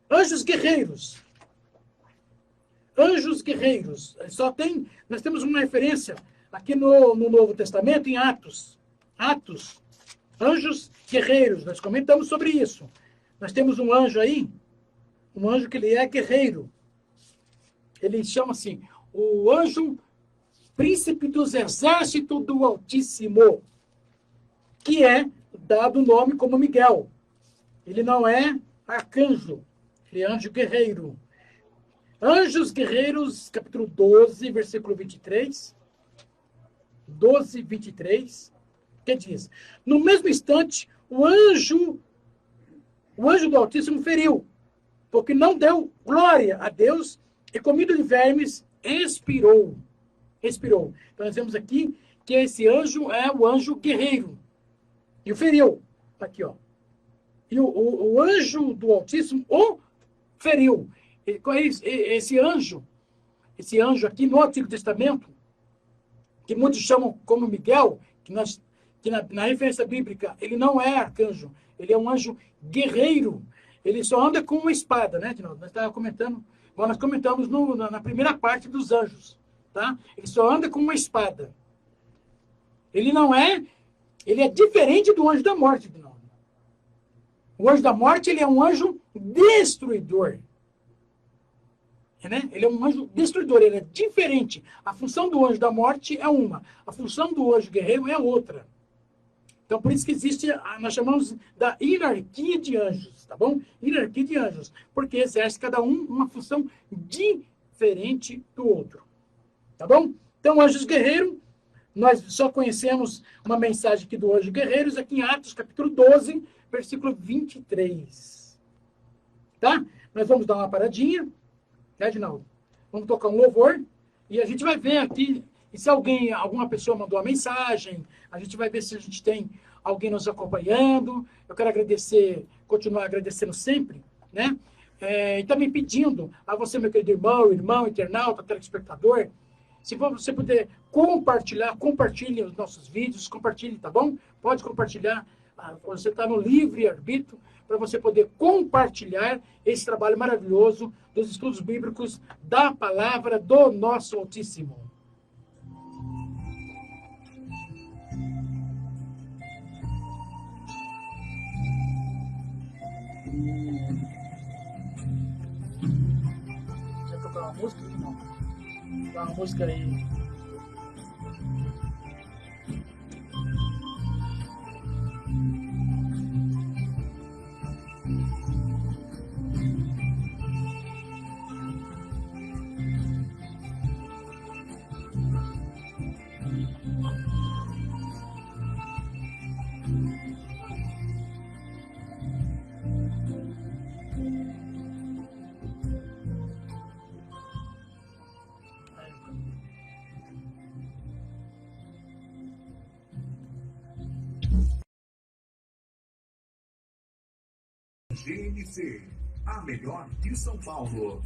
Speaker 2: Anjos guerreiros. Anjos guerreiros. Nós temos uma referência aqui no Novo Testamento, em Atos. Atos. Anjos guerreiros. Nós comentamos sobre isso. Nós temos um anjo aí, um anjo que ele é guerreiro. Ele chama assim, o anjo príncipe dos exércitos do Altíssimo, que é dado o nome como Miguel. Ele não é arcanjo, ele é anjo guerreiro. Anjos guerreiros, capítulo 12, versículo 23. 12, 23. Que diz? No mesmo instante, o anjo do Altíssimo feriu, porque não deu glória a Deus e comido de vermes expirou. Então nós vemos aqui que esse anjo é o anjo guerreiro. E o feriu. Aqui, ó. E o anjo do Altíssimo o feriu. Esse anjo aqui no Antigo Testamento, que muitos chamam como Miguel, que na referência bíblica, ele não é arcanjo, ele é um anjo guerreiro. Ele só anda com uma espada, né, Edinaldo? Nós comentamos na primeira parte dos anjos, tá? Ele só anda com uma espada. Ele é diferente do anjo da morte, Edinaldo. O anjo da morte, ele é um anjo destruidor. Né? Ele é um anjo destruidor, ele é diferente. A função do anjo da morte é uma, a função do anjo guerreiro é outra. Então, por isso que existe, nós chamamos da hierarquia de anjos, tá bom? Hierarquia de anjos, porque exerce cada um uma função diferente do outro, tá bom? Então, anjos guerreiros, nós só conhecemos uma mensagem aqui do anjo guerreiros, aqui em Atos, capítulo 12, versículo 23. Tá? Nós vamos dar uma paradinha, né, Edinaldo? Vamos tocar um louvor, e a gente vai ver aqui, e se alguma pessoa mandou uma mensagem, a gente vai ver se a gente tem alguém nos acompanhando. Eu quero continuar agradecendo sempre, né? E também pedindo a você, meu querido irmão, internauta, telespectador, se você puder compartilhe os nossos vídeos, compartilhe, tá bom? Pode compartilhar, você está no livre-arbítrio, para você poder compartilhar esse trabalho maravilhoso dos estudos bíblicos da palavra do nosso Altíssimo. Você vai tocar uma música? Não. Tocar uma música aí.
Speaker 3: GNC, a melhor de São Paulo.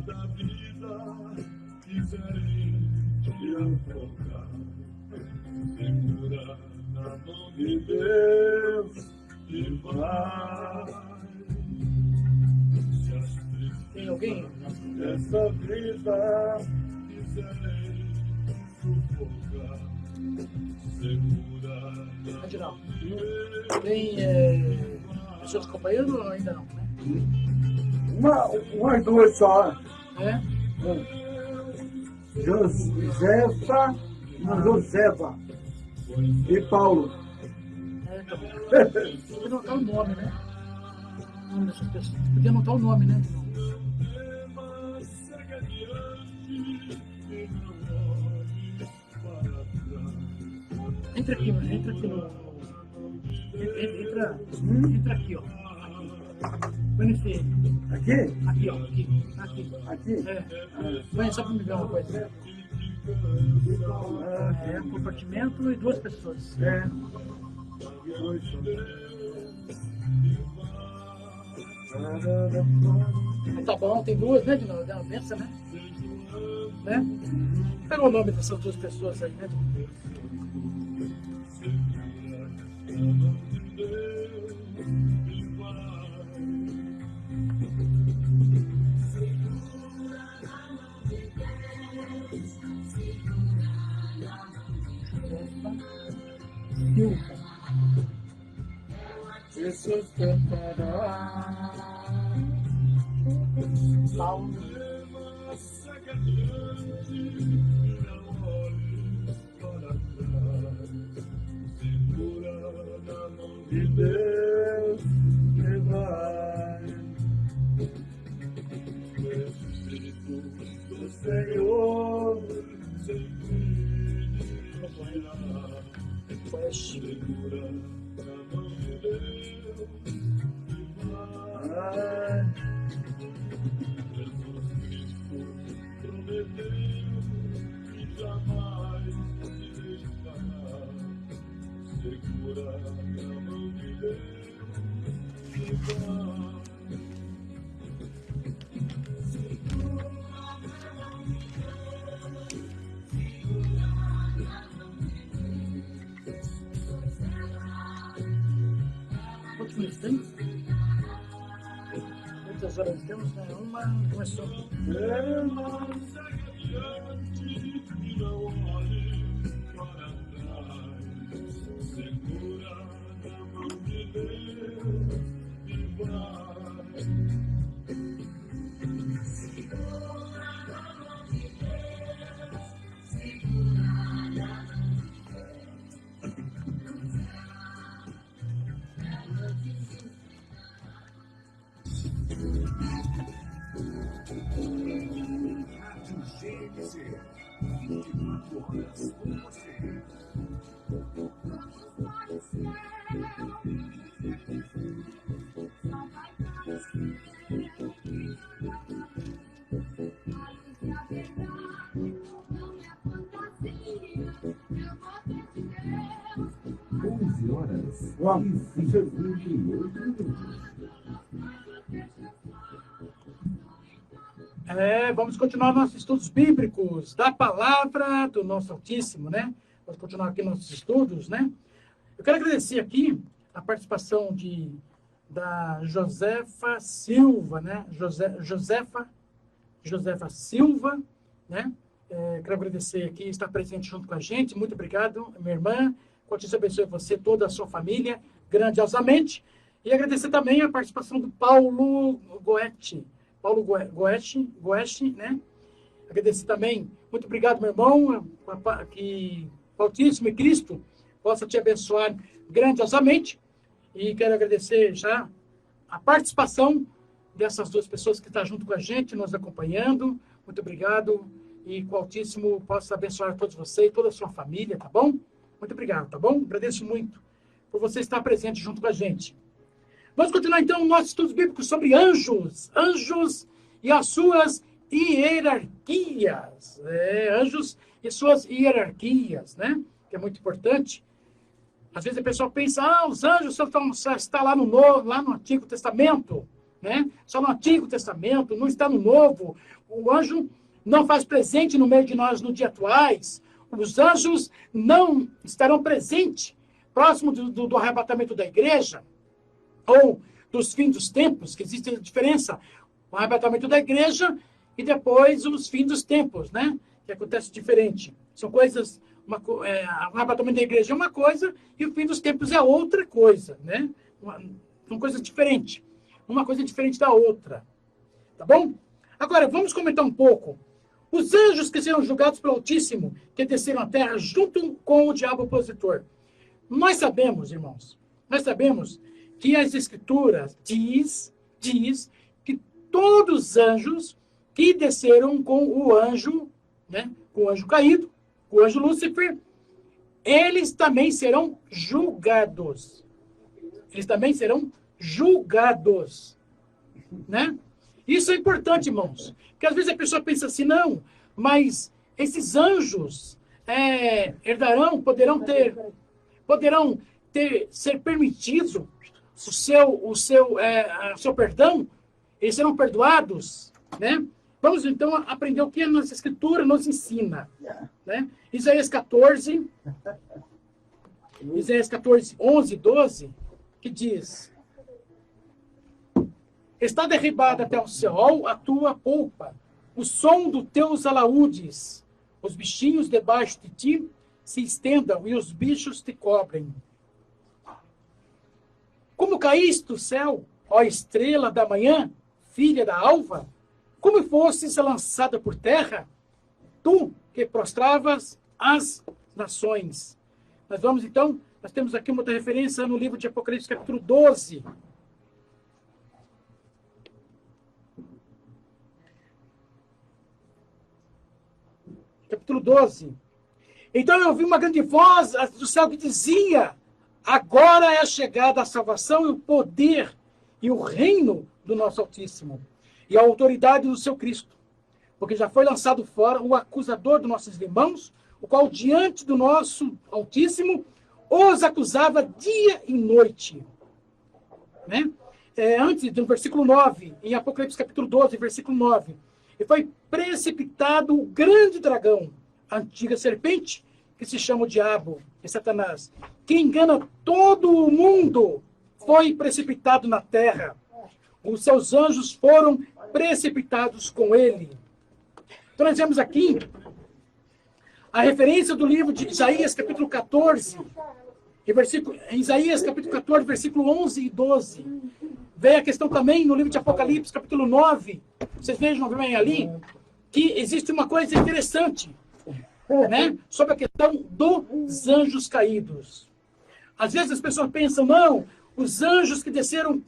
Speaker 3: Da vida quiserem te afogar, segura na mão de Deus e vai. Se as tristezas dessa vida quiserem sufocar, segura na mão de Deus.
Speaker 2: Tem pessoas acompanhando ou ainda não, né?
Speaker 1: Umas duas só.
Speaker 2: É?
Speaker 1: Josefa e Paulo.
Speaker 2: Tá bom. Podia anotar o nome, né? Podia anotar o nome, né? Entra aqui, entra aqui no... Entra aqui, ó. Põe nesse...
Speaker 1: Aqui?
Speaker 2: Aqui, ó. Aqui.
Speaker 1: Aqui?
Speaker 2: É. Põe só pra me ver uma coisa. É, um compartimento e 2 pessoas.
Speaker 1: É.
Speaker 2: Tá bom, tem 2, né, de novo? Dá uma benção, né? Né? Pega o nome dessas 2 pessoas aí, né? Silva.
Speaker 1: Jesus cantará.
Speaker 2: Paulo.
Speaker 1: De Deus que vai. Espírito do Senhor. Ai.
Speaker 2: Quantos minutos tem? Quantas horas temos? Né? Uma começou.
Speaker 1: Vamos.
Speaker 2: Vamos continuar nossos estudos bíblicos da palavra do nosso Altíssimo, né? Vamos continuar aqui nossos estudos, né? Eu quero agradecer aqui a participação da Josefa Silva, né? Josefa Silva, né? Quero agradecer aqui, estar presente junto com a gente. Muito obrigado, minha irmã. Que Deus abençoe você, toda a sua família, grandiosamente. E agradecer também a participação do Paulo Goetti, né? Agradecer também. Muito obrigado, meu irmão. Que o Altíssimo e Cristo possa te abençoar grandiosamente. E quero agradecer já a participação dessas 2 pessoas que estão junto com a gente, nos acompanhando. Muito obrigado. E que o Altíssimo possa abençoar todos vocês, toda a sua família, tá bom? Muito obrigado, tá bom? Agradeço muito por você estar presente junto com a gente. Vamos continuar, então, o nosso estudo bíblico sobre anjos. Anjos e as suas hierarquias. Anjos e suas hierarquias, né? Que é muito importante. Às vezes a pessoa pensa, os anjos só estão lá no Antigo Testamento, né? Só no Antigo Testamento, não está no Novo. O anjo não faz presente no meio de nós no dia atuais. Os anjos não estarão presentes próximo do arrebatamento da igreja ou dos fins dos tempos, que existe a diferença. O arrebatamento da igreja e depois os fins dos tempos, né? Que acontece diferente. São coisas... o arrebatamento da igreja é uma coisa e o fim dos tempos é outra coisa, né? São coisas diferentes. Uma coisa diferente da outra. Tá bom? Agora, vamos comentar um pouco. Os anjos que serão julgados pelo Altíssimo, que desceram à terra junto com o diabo opositor. Nós sabemos, irmãos, que as Escrituras diz que todos os anjos que desceram com o anjo, né, com o anjo caído, com o anjo Lúcifer, eles também serão julgados. Eles também serão julgados. Né? Isso é importante, irmãos. Porque às vezes a pessoa pensa assim, não, mas esses anjos poderão ser permitido o seu perdão, eles serão perdoados, né? Vamos então aprender o que a nossa escritura nos ensina, né? Isaías 14, 11, 12, que diz: está derribada até o céu a tua polpa, o som dos teus alaúdes, os bichinhos debaixo de ti se estendam e os bichos te cobrem. Como caíste do céu, ó estrela da manhã, filha da alva, como fostes lançada por terra, tu que prostravas as nações. Nós vamos então, nós temos aqui uma outra referência no livro de Apocalipse, capítulo 12. Capítulo 12. Então eu ouvi uma grande voz do céu que dizia: agora é chegada a salvação e o poder e o reino do nosso Altíssimo e a autoridade do seu Cristo, porque já foi lançado fora o acusador dos nossos irmãos, o qual diante do nosso Altíssimo os acusava dia e noite. Né? Antes, no versículo 9, em Apocalipse capítulo 12, versículo 9, e foi precipitado o grande dragão, a antiga serpente, que se chama o diabo e Satanás, que engana todo o mundo, foi precipitado na terra. Os seus anjos foram precipitados com ele. Então nós vemos aqui a referência do livro de Isaías, capítulo 14, em Isaías, capítulo 14, versículo 11 e 12. Vem a questão também no livro de Apocalipse, capítulo 9. Vocês vejam bem ali que existe uma coisa interessante, né, sobre a questão dos anjos caídos. Às vezes as pessoas pensam, não, os anjos que desceram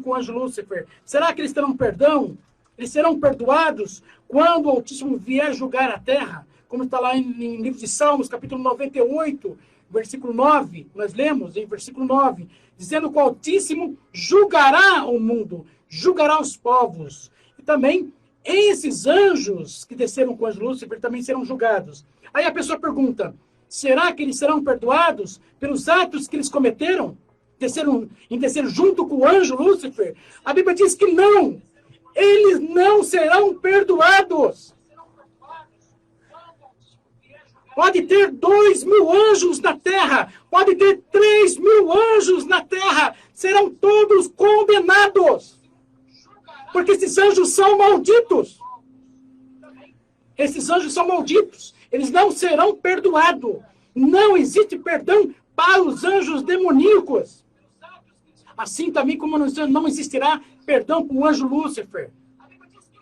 Speaker 2: com o anjo Lúcifer, será que eles terão perdão? Eles serão perdoados quando o Altíssimo vier julgar a terra? Como está lá em livro de Salmos, capítulo 98, versículo 9, nós lemos em versículo 9, dizendo que o Altíssimo julgará o mundo, julgará os povos. E também esses anjos que desceram com o anjo Lúcifer também serão julgados. Aí a pessoa pergunta, será que eles serão perdoados pelos atos que eles cometeram? Em descer junto com o anjo Lúcifer? A Bíblia diz que não. Eles não serão perdoados. Pode ter 2.000 anjos na terra, pode ter 3.000 anjos na terra, serão todos condenados. Porque esses anjos são malditos. Esses anjos são malditos. Eles não serão perdoados. Não existe perdão para os anjos demoníacos. Assim também como não existirá perdão para o anjo Lúcifer.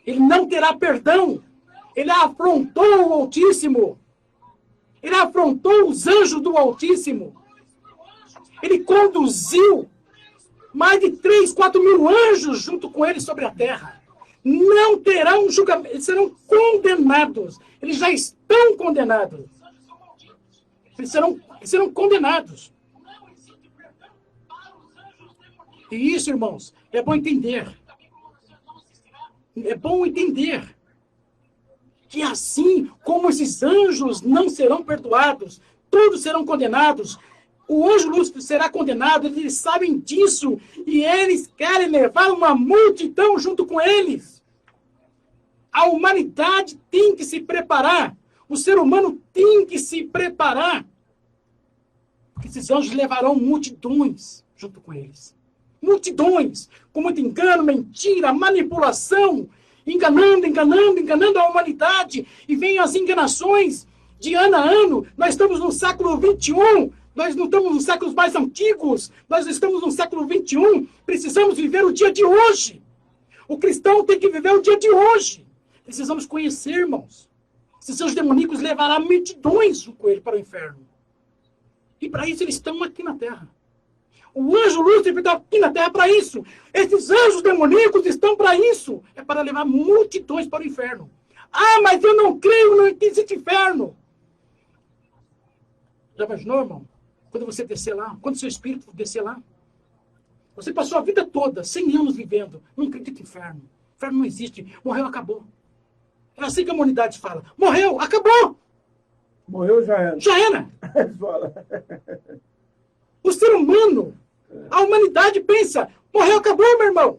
Speaker 2: Ele não terá perdão. Ele afrontou o Altíssimo. Ele afrontou os anjos do Altíssimo. Ele conduziu mais de 3.000 anjos junto com ele sobre a terra. Não terão julgamento, eles serão condenados. Eles já estão condenados. Eles serão condenados. E isso, irmãos, é bom entender. É bom entender que assim como esses anjos não serão perdoados, todos serão condenados. O anjo Lúcifer será condenado, eles sabem disso, e eles querem levar uma multidão junto com eles. A humanidade tem que se preparar, o ser humano tem que se preparar, porque esses anjos levarão multidões junto com eles. Multidões, com muito engano, mentira, manipulação, enganando a humanidade, e vem as enganações de ano a ano. Nós estamos no século 21, nós não estamos nos séculos mais antigos, nós estamos no século 21, precisamos viver o dia de hoje. O cristão tem que viver o dia de hoje. Precisamos conhecer, irmãos. Esses anjos demoníacos levarão multidões com ele para o inferno. E para isso eles estão aqui na terra. O anjo Lúcifer está aqui na terra para isso. Esses anjos demoníacos estão para isso. É para levar multidões para o inferno. Ah, mas eu não creio, não existe inferno. Já imaginou, irmão? Quando você descer lá, quando seu espírito descer lá, você passou a vida toda, 100 anos vivendo, não acredita em inferno. Inferno não existe, morreu, acabou. É assim que a humanidade fala. Morreu, acabou.
Speaker 1: Morreu, já era.
Speaker 2: Já era.
Speaker 1: Fala.
Speaker 2: O ser humano, a humanidade pensa, morreu, acabou, meu irmão.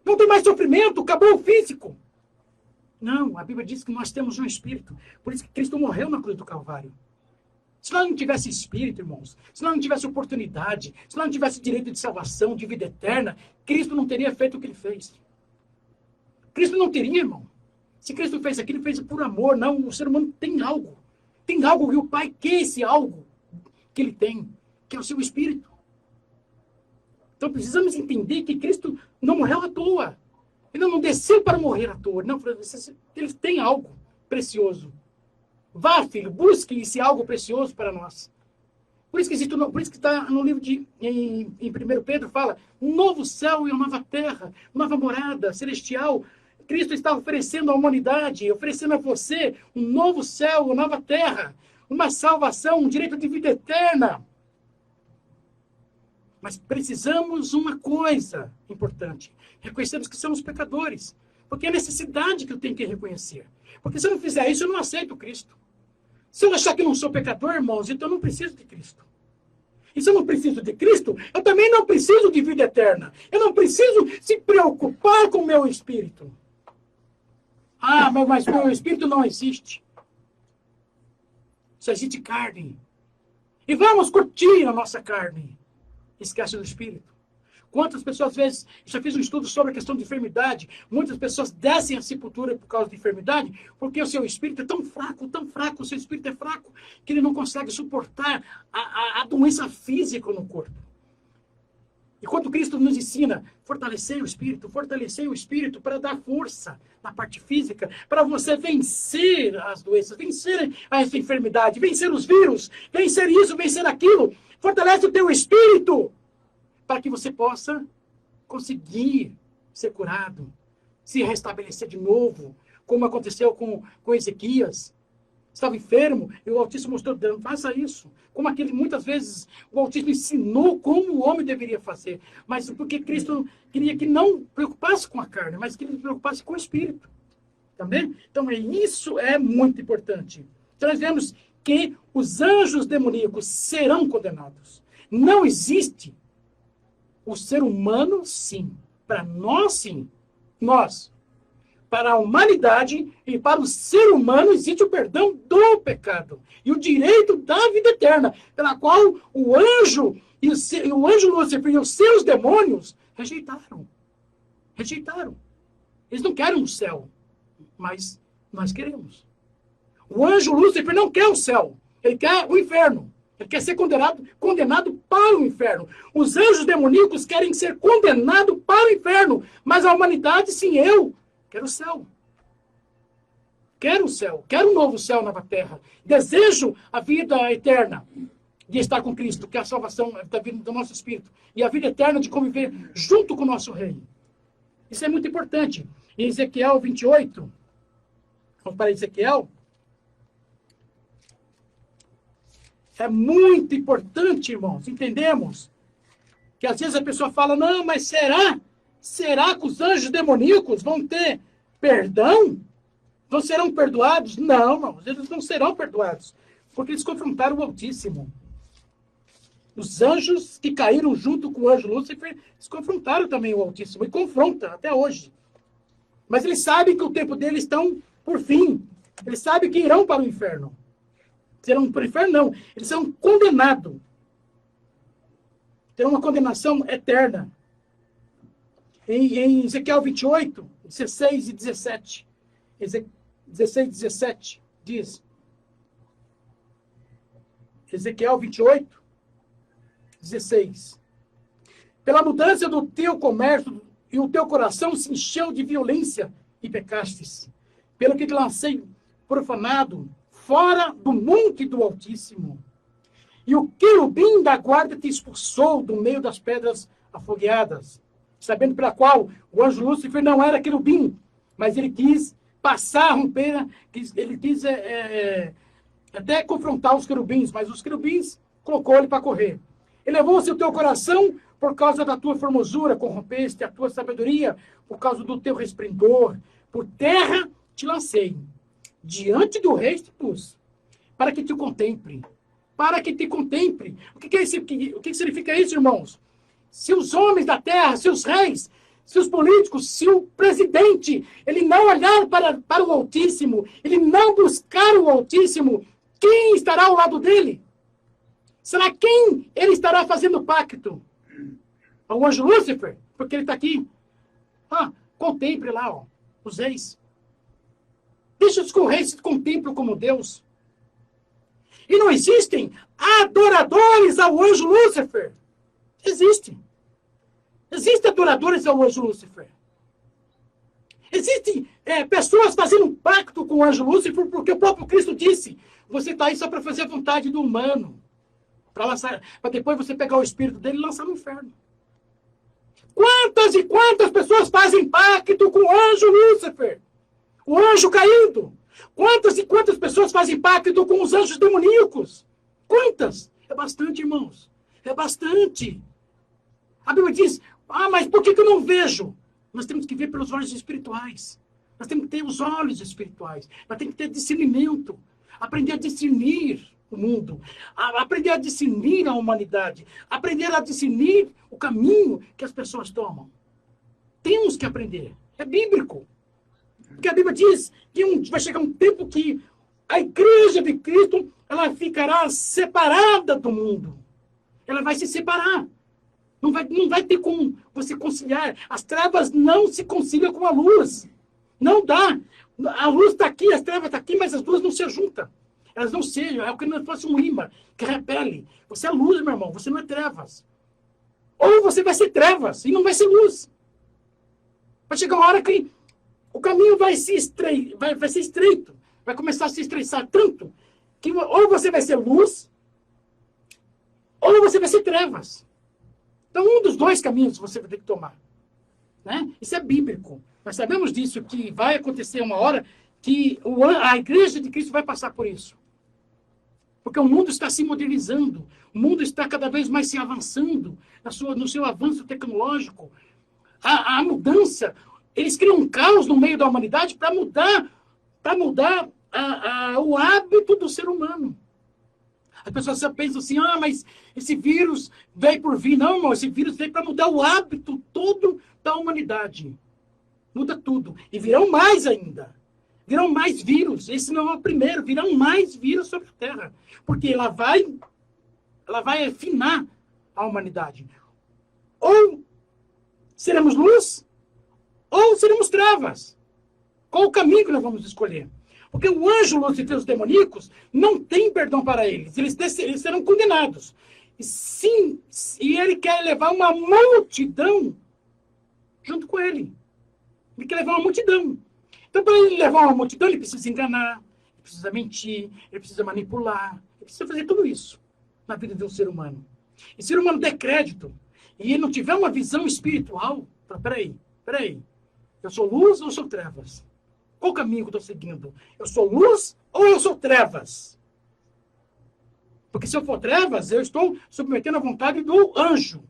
Speaker 2: Não tem mais sofrimento, acabou o físico. Não, a Bíblia diz que nós temos um espírito. Por isso que Cristo morreu na cruz do Calvário. Se nós não tivesse espírito, irmãos, se nós não tivesse oportunidade, se nós não tivesse direito de salvação, de vida eterna, Cristo não teria feito o que ele fez. Cristo não teria, irmão. Se Cristo fez aquilo, ele fez por amor. Não, o ser humano tem algo. Tem algo e o Pai quer esse algo que ele tem, que é o seu espírito. Então precisamos entender que Cristo não morreu à toa. Ele não desceu para morrer à toa. Não, ele tem algo precioso. Vá, filho, busque esse algo precioso para nós. Por isso que está no livro em 1 Pedro, fala, um novo céu e uma nova terra, uma nova morada celestial. Cristo está oferecendo à humanidade, oferecendo a você um novo céu, uma nova terra, uma salvação, um direito de vida eterna. Mas precisamos uma coisa importante. Reconhecemos que somos pecadores. Porque é a necessidade que eu tenho que reconhecer. Porque se eu não fizer isso, eu não aceito Cristo. Se eu achar que eu não sou pecador, irmãos, então eu não preciso de Cristo. E se eu não preciso de Cristo, eu também não preciso de vida eterna. Eu não preciso se preocupar com o meu espírito. Ah, mas meu espírito não existe. Só existe carne. E vamos curtir a nossa carne. Esquece do espírito. Quantas pessoas, às vezes, eu já fiz um estudo sobre a questão de enfermidade, muitas pessoas descem à sepultura por causa de enfermidade, porque o seu espírito é tão fraco, o seu espírito é fraco, que ele não consegue suportar a doença física no corpo. E quando Cristo nos ensina, fortalecer o espírito para dar força na parte física, para você vencer as doenças, vencer essa enfermidade, vencer os vírus, vencer isso, vencer aquilo. Fortalece o teu espírito para que você possa conseguir ser curado, se restabelecer de novo, como aconteceu com Ezequias. Estava enfermo e o Altíssimo mostrou, faça isso. Como muitas vezes o Altíssimo ensinou como o homem deveria fazer. Mas porque Cristo queria que não preocupasse com a carne, mas que ele preocupasse com o espírito. Também? Então, isso é muito importante. Então, nós vemos que os anjos demoníacos serão condenados. Não existe o ser humano, sim. Para nós, sim. Nós. Para a humanidade e para o ser humano existe o perdão do pecado. E o direito da vida eterna, pela qual o anjo Lúcifer e os seus demônios rejeitaram. Rejeitaram. Eles não querem o céu, mas nós queremos. O anjo Lúcifer não quer o céu, ele quer o inferno. Ele quer ser condenado para o inferno. Os anjos demoníacos querem ser condenados para o inferno. Mas a humanidade, sim, eu quero o céu. Quero o céu. Quero um novo céu, nova terra. Desejo a vida eterna de estar com Cristo, que é a salvação da vida do nosso espírito. E a vida eterna de conviver junto com o nosso rei. Isso é muito importante. Em Ezequiel 28, vamos para Ezequiel. É muito importante, irmãos, entendemos que às vezes a pessoa fala, não, mas será? Será que os anjos demoníacos vão ter perdão? Não serão perdoados? Não, irmãos, eles não serão perdoados, porque eles confrontaram o Altíssimo. Os anjos que caíram junto com o anjo Lúcifer, eles confrontaram também o Altíssimo, e confrontam até hoje. Mas eles sabem que o tempo deles estão por fim. Eles sabem que irão para o inferno. Serão para o inferno, não. Eles serão condenados. Terão uma condenação eterna. Em Ezequiel 28, 16 e 17. 16 e 17 diz. Ezequiel 28, 16. Pela mudança do teu comércio e o teu coração se encheu de violência e pecastes. Pelo que te lancei profanado fora do monte do Altíssimo. E o querubim da guarda te expulsou do meio das pedras afogueadas, sabendo pela qual o anjo Lúcifer não era querubim, mas ele quis passar, romper, ele quis até confrontar os querubins, mas os querubins colocou ele para correr. Elevou-se o teu coração por causa da tua formosura, corrompeste a tua sabedoria por causa do teu resplendor. Por terra te lancei, diante do rei te pus, para que te contemple. Para que te contemple. O que significa isso, irmãos? Se os homens da terra, se os reis, se os políticos, se o presidente, ele não olhar para o Altíssimo, ele não buscar o Altíssimo, quem estará ao lado dele? Será quem ele estará fazendo pacto? O anjo Lúcifer? Porque ele está aqui. Contemple lá, os reis. Deixa que os reis se contemplam como Deus. E não existem adoradores ao anjo Lúcifer. Existem. Existem adoradores ao anjo Lúcifer. Existem pessoas fazendo um pacto com o anjo Lúcifer porque o próprio Cristo disse: você está aí só para fazer a vontade do humano. Para depois você pegar o espírito dele e lançar no inferno. Quantas e quantas pessoas fazem pacto com o anjo Lúcifer? O anjo caído. Quantas e quantas pessoas fazem pacto com os anjos demoníacos? Quantas? É bastante, irmãos. É bastante. A Bíblia diz, mas por que eu não vejo? Nós temos que ver pelos olhos espirituais. Nós temos que ter os olhos espirituais. Nós temos que ter discernimento. Aprender a discernir o mundo. Aprender a discernir a humanidade. Aprender a discernir o caminho que as pessoas tomam. Temos que aprender. É bíblico. Porque a Bíblia diz que vai chegar um tempo que a igreja de Cristo ela ficará separada do mundo. Ela vai se separar. Não vai ter como você conciliar. As trevas não se conciliam com a luz. Não dá. A luz está aqui, as trevas estão aqui, mas as duas não se juntam. Elas não sejam. É o que não fosse um imã que repele. Você é luz, meu irmão. Você não é trevas. Ou você vai ser trevas e não vai ser luz. Vai chegar uma hora que o caminho vai ser estreito. Vai começar a se estreitar tanto que ou você vai ser luz ou você vai ser trevas. Então, um dos dois caminhos você vai ter que tomar. Né? Isso é bíblico. Nós sabemos disso, que vai acontecer uma hora que a igreja de Cristo vai passar por isso. Porque o mundo está se modernizando. O mundo está cada vez mais se avançando no seu avanço tecnológico. A mudança, eles criam um caos no meio da humanidade para mudar o hábito do ser humano. As pessoas só pensam assim, mas esse vírus veio por vir. Não, irmão, esse vírus veio para mudar o hábito todo da humanidade. Muda tudo. E virão mais ainda. Virão mais vírus. Esse não é o primeiro. Virão mais vírus sobre a Terra. Porque ela vai afinar a humanidade. Ou seremos luz, ou seremos trevas. Qual o caminho que nós vamos escolher? Porque o anjo Lúcifer e os demoníacos não tem perdão para eles. Eles serão condenados. Sim, e ele quer levar uma multidão junto com ele. Ele quer levar uma multidão. Então, para ele levar uma multidão, ele precisa enganar, ele precisa mentir, ele precisa manipular, ele precisa fazer tudo isso na vida de um ser humano. E se o ser humano der crédito e ele não tiver uma visão espiritual, peraí, eu sou luz ou sou trevas? Qual o caminho que eu estou seguindo? Eu sou luz ou eu sou trevas? Porque se eu for trevas, eu estou submetendo a vontade do anjo,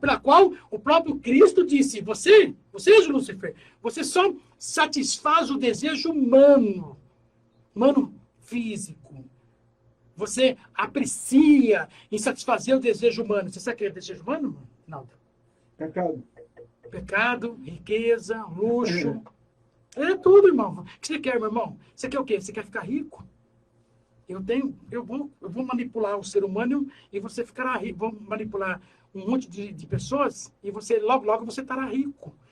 Speaker 2: pela qual o próprio Cristo disse, você, Lúcifer, você só satisfaz o desejo humano físico. Você aprecia em satisfazer o desejo humano. Você sabe o que é desejo humano? Não. Pecado, riqueza, luxo. É tudo, irmão. O que você quer, meu irmão? Você quer o quê? Você quer ficar rico? Eu vou manipular o ser humano e você ficará rico. Vou manipular um monte de pessoas e você logo você estará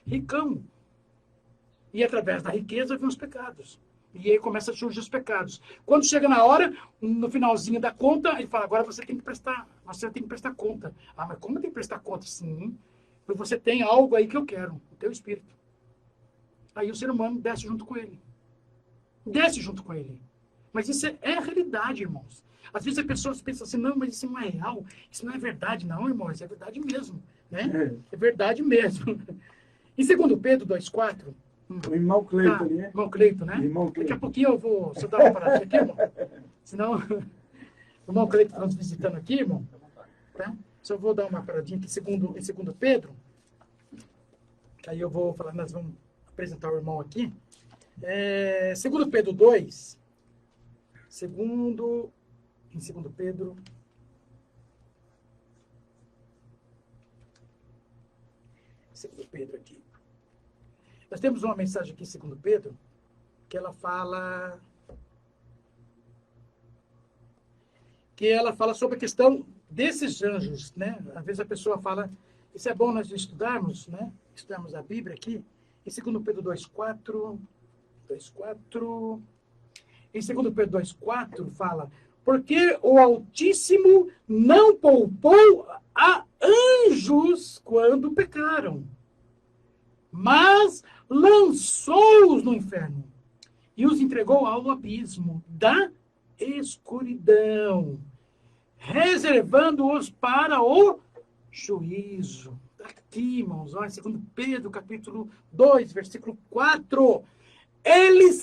Speaker 2: ricão. E através da riqueza vem os pecados. E aí começa a surgir os pecados. Quando chega na hora, no finalzinho da conta, ele fala, agora você tem que prestar conta. Mas como tem que prestar conta? Sim, porque você tem algo aí que eu quero, o teu espírito. Aí o ser humano desce junto com ele. Mas isso é a realidade, irmãos. Às vezes as pessoas pensam assim, não, mas isso não é real, isso não é verdade. Não, irmão, isso é verdade mesmo. Né? É verdade mesmo. Em 2 Pedro 2,4...
Speaker 1: O irmão Cleito ali, né?
Speaker 2: Irmão Cleito, né?
Speaker 1: Irmão Cleito.
Speaker 2: Daqui a pouquinho eu vou... Se eu dar uma paradinha aqui, irmão. Senão, o irmão Cleiton está nos visitando aqui, irmão. Tá? Só vou dar uma paradinha aqui em segundo Pedro. Aí eu vou falar, nós vamos apresentar o irmão aqui. Segundo Pedro 2. Em segundo Pedro. Segundo Pedro aqui. Nós temos uma mensagem aqui em segundo Pedro, que ela fala sobre a questão desses anjos, né? Às vezes a pessoa fala, isso é bom nós estudarmos, né? Estudarmos a Bíblia aqui. Em 2 Pedro 2,4, em 2 Pedro 2,4 fala, porque o Altíssimo não poupou a anjos quando pecaram, mas lançou-os no inferno e os entregou ao abismo da escuridão, reservando-os para o juízo. Aqui, irmãos, olha, 2 Pedro, capítulo 2, versículo 4. Eles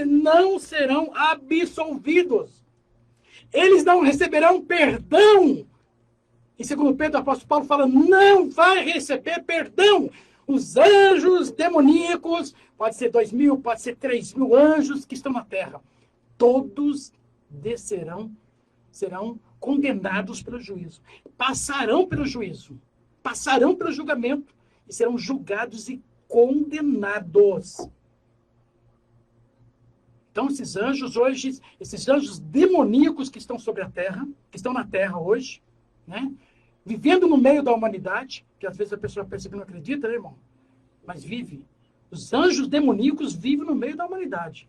Speaker 2: não serão absolvidos. Eles não receberão perdão. Em 2 Pedro, o apóstolo Paulo fala, não vai receber perdão. Os anjos demoníacos, pode ser 2.000, pode ser 3.000 anjos que estão na terra. Todos serão condenados pelo juízo. Passarão pelo juízo. Passarão pelo julgamento e serão julgados e condenados. Então, esses anjos hoje, esses anjos demoníacos que estão sobre a terra, que estão na terra hoje, né? Vivendo no meio da humanidade, que às vezes a pessoa pensa que não acredita, né, irmão? Mas vive. Os anjos demoníacos vivem no meio da humanidade.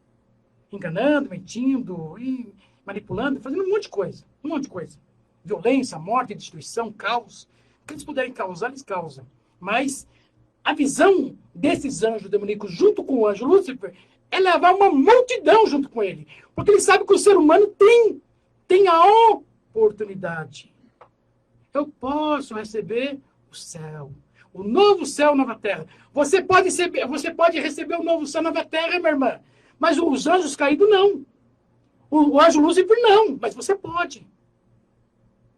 Speaker 2: Enganando, mentindo, e manipulando, fazendo um monte de coisa. Um monte de coisa. Violência, morte, destruição, caos. O que eles puderem causar, eles causam. Mas a visão desses anjos demoníacos junto com o anjo Lúcifer é levar uma multidão junto com ele. Porque ele sabe que o ser humano tem a oportunidade. Eu posso receber o céu. O novo céu, nova terra. Você pode receber o novo céu, nova terra, minha irmã. Mas os anjos caídos, não. O anjo Lúcifer, não. Mas você pode.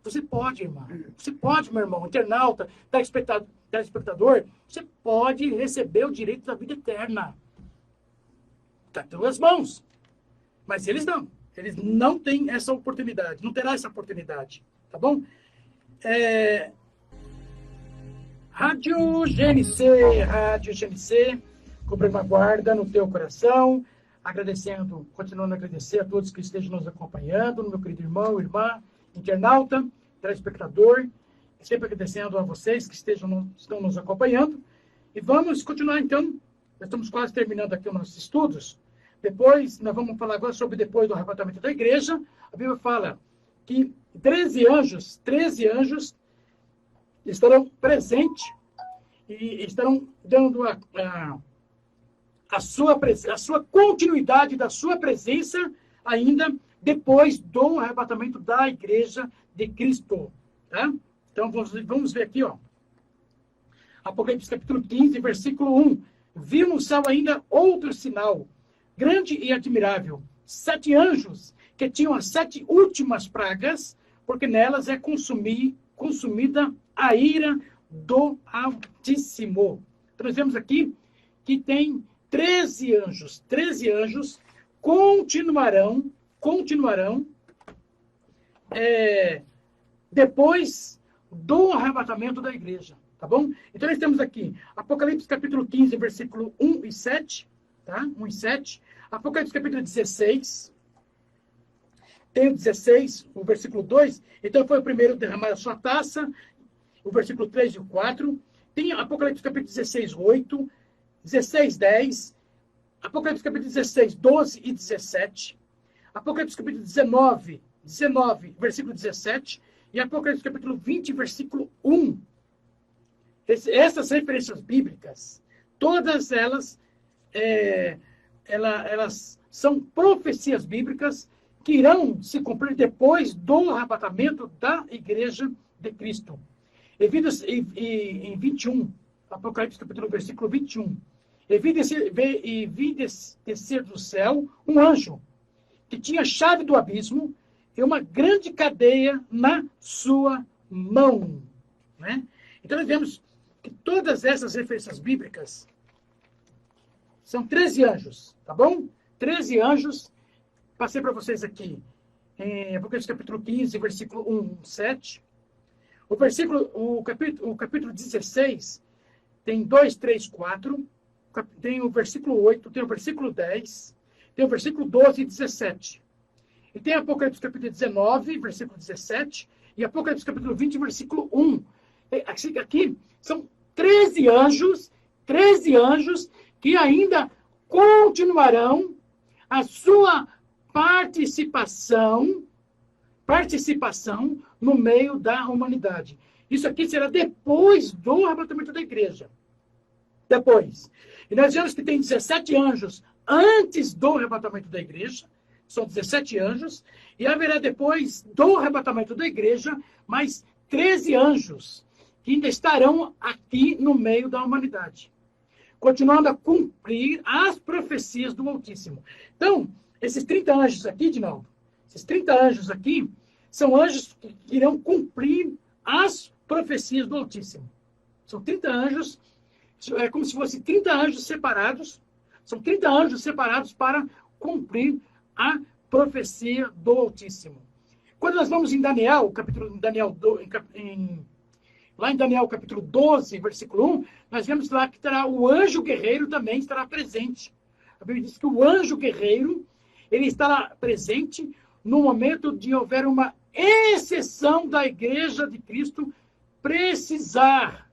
Speaker 2: Você pode, irmã. Você pode, meu irmão. Internauta, telespectador. Você pode receber o direito da vida eterna. Está em tuas mãos. Mas eles não. Eles não têm essa oportunidade. Não terá essa oportunidade. Tá bom? Rádio GNC, cumpre uma guarda no teu coração, continuando a agradecer a todos que estejam nos acompanhando, meu querido irmão, irmã, internauta, telespectador, sempre agradecendo a vocês que estão nos acompanhando, e vamos continuar então, nós estamos quase terminando aqui os nossos estudos, depois, nós vamos falar agora sobre depois do arrebatamento da igreja, a Bíblia fala que 13 anjos estarão presentes e estarão dando a sua continuidade da sua presença ainda depois do arrebatamento da igreja de Cristo. Tá? Então, vamos ver aqui, ó. Apocalipse capítulo 15, versículo 1. Vi no céu ainda outro sinal, grande e admirável. 7 anjos que tinham as 7 últimas pragas, porque nelas é consumida a ira do Altíssimo. Então, nós vemos aqui que tem 13 anjos. 13 anjos continuarão depois do arrebatamento da igreja. Tá bom? Então, nós temos aqui Apocalipse capítulo 15, versículo 1 e 7. Tá? 1 e 7. Apocalipse capítulo 16. Tem o 16, o versículo 2. Então, foi o primeiro a derramar a sua taça. O versículo 3 e o 4. Tem Apocalipse capítulo 16, 8. 16, 10. Apocalipse capítulo 16, 12 e 17. Apocalipse capítulo 19, versículo 17. E Apocalipse capítulo 20, versículo 1. Essas referências bíblicas, todas elas, elas são profecias bíblicas que irão se cumprir depois do arrebatamento da igreja de Cristo. Em 21, Apocalipse capítulo versículo 21. E vi descer do céu um anjo que tinha a chave do abismo e uma grande cadeia na sua mão. Né? Então, nós vemos que todas essas referências bíblicas são 13 anjos, tá bom? 13 anjos. Passei para vocês aqui em Apocalipse capítulo 15, versículo 1, 7. O capítulo 16 tem 2, 3, 4. Tem o versículo 8, tem o versículo 10, tem o versículo 12 e 17. E tem Apocalipse capítulo 19, versículo 17, e Apocalipse capítulo 20, versículo 1. Aqui são 13 anjos que ainda continuarão a sua participação no meio da humanidade. Isso aqui será depois do arrebatamento da igreja. Depois. E nós vemos que tem 17 anjos antes do arrebatamento da igreja. São 17 anjos. E haverá depois do arrebatamento da igreja mais 13 anjos que ainda estarão aqui no meio da humanidade, continuando a cumprir as profecias do Altíssimo. Então, esses 30 anjos aqui, Dinaldo, esses 30 anjos aqui, são anjos que irão cumprir as profecias do Altíssimo. São 30 anjos, é como se fossem 30 anjos separados, são 30 anjos separados para cumprir a profecia do Altíssimo. Quando nós vamos em Daniel, lá em Daniel capítulo 12, versículo 1, nós vemos lá que terá o anjo guerreiro também estará presente. A Bíblia diz que o anjo guerreiro, ele estará presente no momento de houver uma exceção da igreja de Cristo precisar.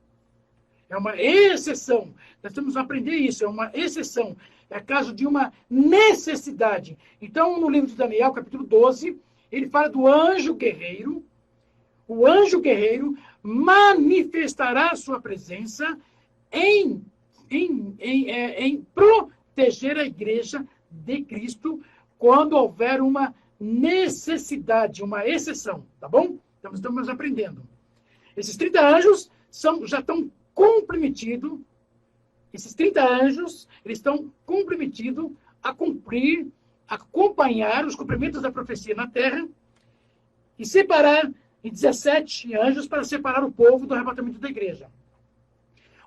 Speaker 2: É uma exceção. Nós temos que aprender isso, é uma exceção. É caso de uma necessidade. Então, no livro de Daniel, capítulo 12, ele fala do anjo guerreiro. O anjo guerreiro manifestará sua presença em proteger a igreja de Cristo quando houver uma necessidade, uma exceção, tá bom? Então, estamos aprendendo. Esses 30 anjos já estão comprometidos, esses 30 anjos, eles estão comprometidos a cumprir, a acompanhar os cumprimentos da profecia na terra e separar em 17 anjos para separar o povo do arrebatamento da igreja.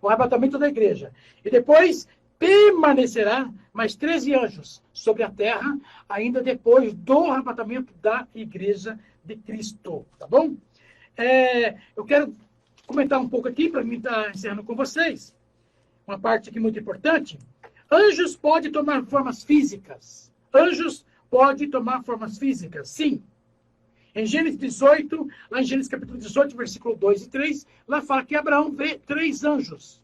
Speaker 2: O arrebatamento da igreja. E depois permanecerá mais 13 anjos sobre a terra, ainda depois do arrebatamento da igreja de Cristo. Tá bom? Eu quero comentar um pouco aqui, para mim estar encerrando com vocês. Uma parte aqui muito importante. Anjos podem tomar formas físicas. Anjos podem tomar formas físicas, sim. Em Gênesis 18, lá em Gênesis capítulo 18, versículo 2 e 3, lá fala que Abraão vê 3 anjos.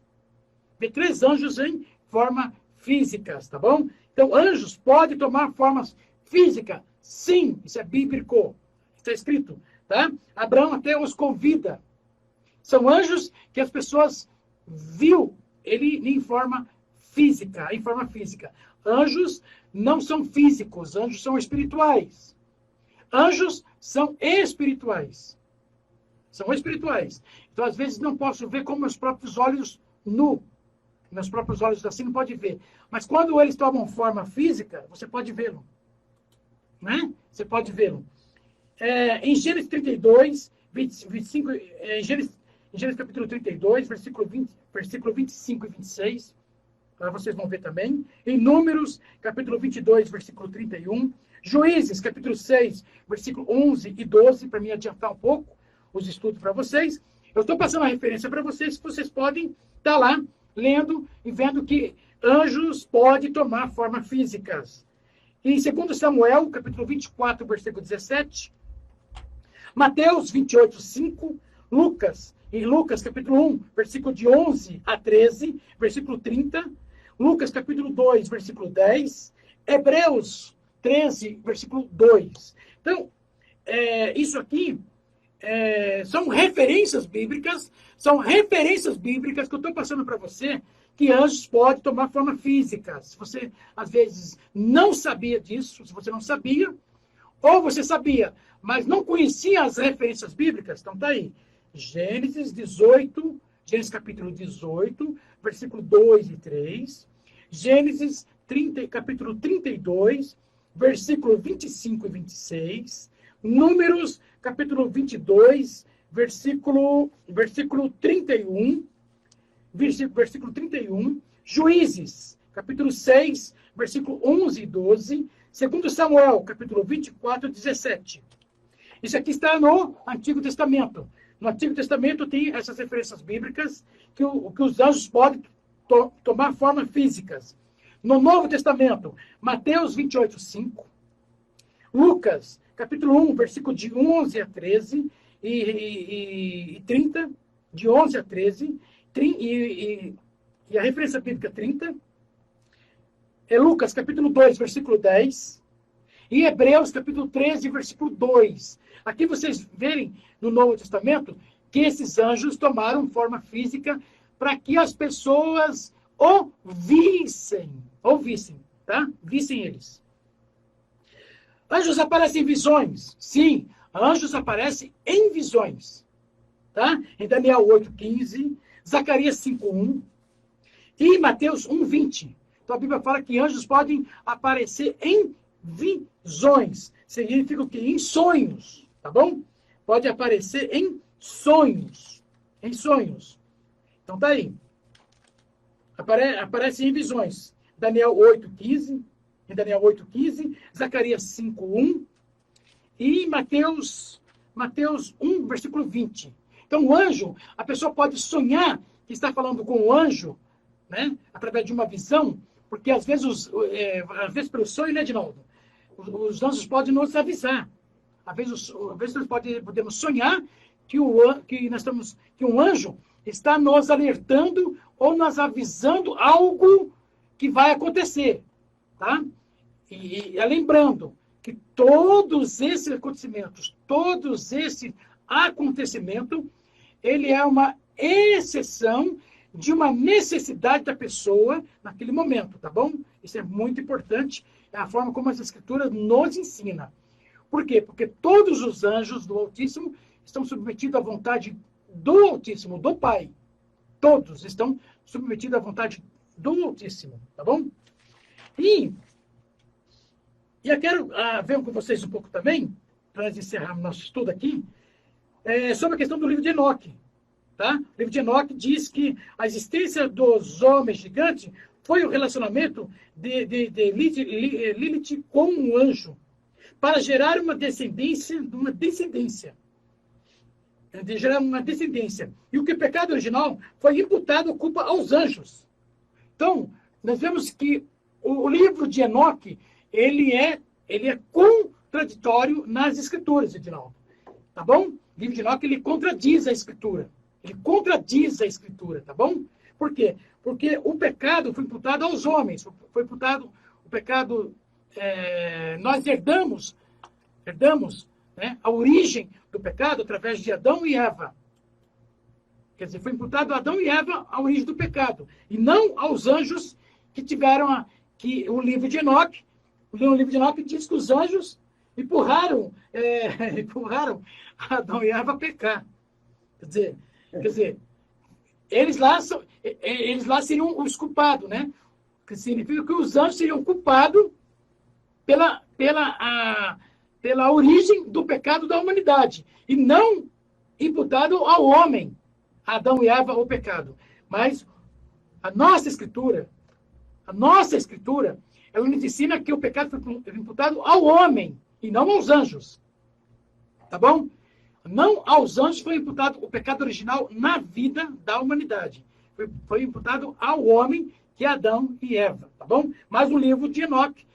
Speaker 2: Vê 3 anjos em forma físicas, tá bom? Então, anjos podem tomar formas físicas, sim, isso é bíblico, está escrito, tá? Abraão até os convida. São anjos que as pessoas viu ele em forma física, Anjos não são físicos, anjos são espirituais. Anjos são espirituais. São espirituais. Então, às vezes, não posso ver com meus próprios olhos nu. Meus próprios olhos assim não pode ver. Mas quando eles tomam forma física, você pode vê-lo. Né? Você pode vê-lo. Em Gênesis 32, 25, em Gênesis capítulo 32, versículo 25 e 26, vocês vão ver também. Em Números, capítulo 22, versículo 31. Juízes, capítulo 6, versículo 11 e 12, para mim adiantar um pouco os estudos para vocês. Eu estou passando a referência para vocês, que vocês podem estar lá lendo e vendo que anjos podem tomar formas físicas. Em 2 Samuel, capítulo 24, versículo 17. Mateus 28, 5. Em Lucas, capítulo 1, versículo de 11 a 13, versículo 30. Lucas, capítulo 2, versículo 10. Hebreus 13, versículo 2. Então, isso aqui são referências bíblicas que eu estou passando para você, que anjos podem tomar forma física. Se você, às vezes, não sabia disso, se você não sabia, ou você sabia, mas não conhecia as referências bíblicas, então tá aí. Gênesis capítulo 18, versículo 2 e 3. Gênesis capítulo 32, versículo 25 e 26. Números, capítulo 22, versículo 31. Versículo 31. Juízes, capítulo 6, versículo 11 e 12. 2 Samuel, capítulo 24, 17. Isso aqui está no Antigo Testamento. No Antigo Testamento tem essas referências bíblicas que os anjos podem tomar formas físicas. No Novo Testamento, Mateus 28, 5. Lucas, capítulo 1, versículo de 11 a 13 e 30. De 11 a 13. E a referência bíblica 30. É Lucas, capítulo 2, versículo 10. E Hebreus, capítulo 13, versículo 2. Aqui vocês verem no Novo Testamento que esses anjos tomaram forma física para que as pessoas ouvissem, tá? Vissem eles. Anjos aparecem em visões. Sim, anjos aparecem em visões. Tá? Em Daniel 8:15, Zacarias 5:1 e Mateus 1:20. Então a Bíblia fala que anjos podem aparecer em visões. Significa o quê? Em sonhos, tá bom? Pode aparecer em sonhos. Em sonhos. Então tá aí. Aparece em visões. Daniel 8:15, em Daniel 8:15, Zacarias 5:1 e Mateus 1, versículo 20. Então, o anjo, a pessoa pode sonhar que está falando com o anjo, né, através de uma visão, porque às vezes pelo sonho, né, Edinaldo? Os anjos podem nos avisar. Às vezes nós podemos sonhar que um anjo está nos alertando ou nos avisando algo que vai acontecer, tá? E lembrando que todos esses acontecimentos, ele é uma exceção de uma necessidade da pessoa naquele momento, tá bom? Isso é muito importante, é a forma como as Escrituras nos ensina. Por quê? Porque todos os anjos do Altíssimo estão submetidos à vontade do Altíssimo, do Pai. Todos estão submetidos à vontade do Altíssimo, tá bom? E eu quero ver com vocês um pouco também, para encerrar nosso estudo aqui, sobre a questão do livro de Enoque. Tá? O livro de Enoque diz que a existência dos homens gigantes foi o relacionamento de Lilith com um anjo, para gerar uma descendência. E o que o pecado original foi imputado a culpa aos anjos. Então, nós vemos que o livro de Enoque, ele é contraditório nas Escrituras, Edinaldo. Tá bom? O livro de Enoque, ele contradiz a Escritura. Tá bom? Por quê? Porque o pecado foi imputado aos homens. Nós herdamos, né, a origem do pecado através de Adão e Eva. Quer dizer, foi imputado a Adão e Eva a origem do pecado. E não aos anjos que tiveram o livro de Enoque. O livro de Enoque diz que os anjos empurraram Adão e Eva a pecar. Quer dizer, eles lá seriam os culpados, né? Que significa que os anjos seriam culpados pela origem do pecado da humanidade. E não imputado ao homem, Adão e Eva, o pecado. Mas a nossa Escritura, ela nos ensina que o pecado foi imputado ao homem e não aos anjos. Tá bom? Não aos anjos foi imputado o pecado original na vida da humanidade. Foi imputado ao homem, que é Adão e Eva, tá bom? Mas o livro de Enoque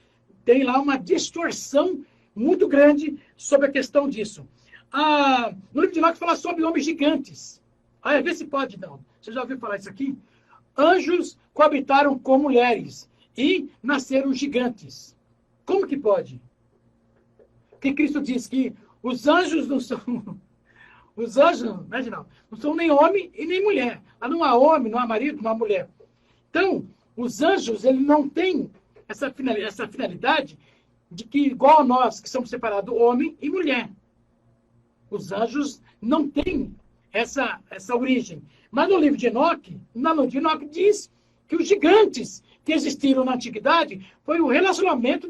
Speaker 2: tem lá uma distorção muito grande sobre a questão disso. No livro de Enoque fala sobre homens gigantes. Vê se pode, não. Você já ouviu falar isso aqui? Anjos coabitaram com mulheres e nasceram gigantes. Como que pode? Porque Cristo diz que os anjos não são... Os anjos, não são nem homem e nem mulher. Não há homem, não há marido, não há mulher. Então, os anjos, eles não têm essa finalidade de que, igual a nós, que somos separados homem e mulher. Os anjos não têm essa origem. Mas no livro de Enoque, diz que os gigantes que existiram na antiguidade foi o relacionamento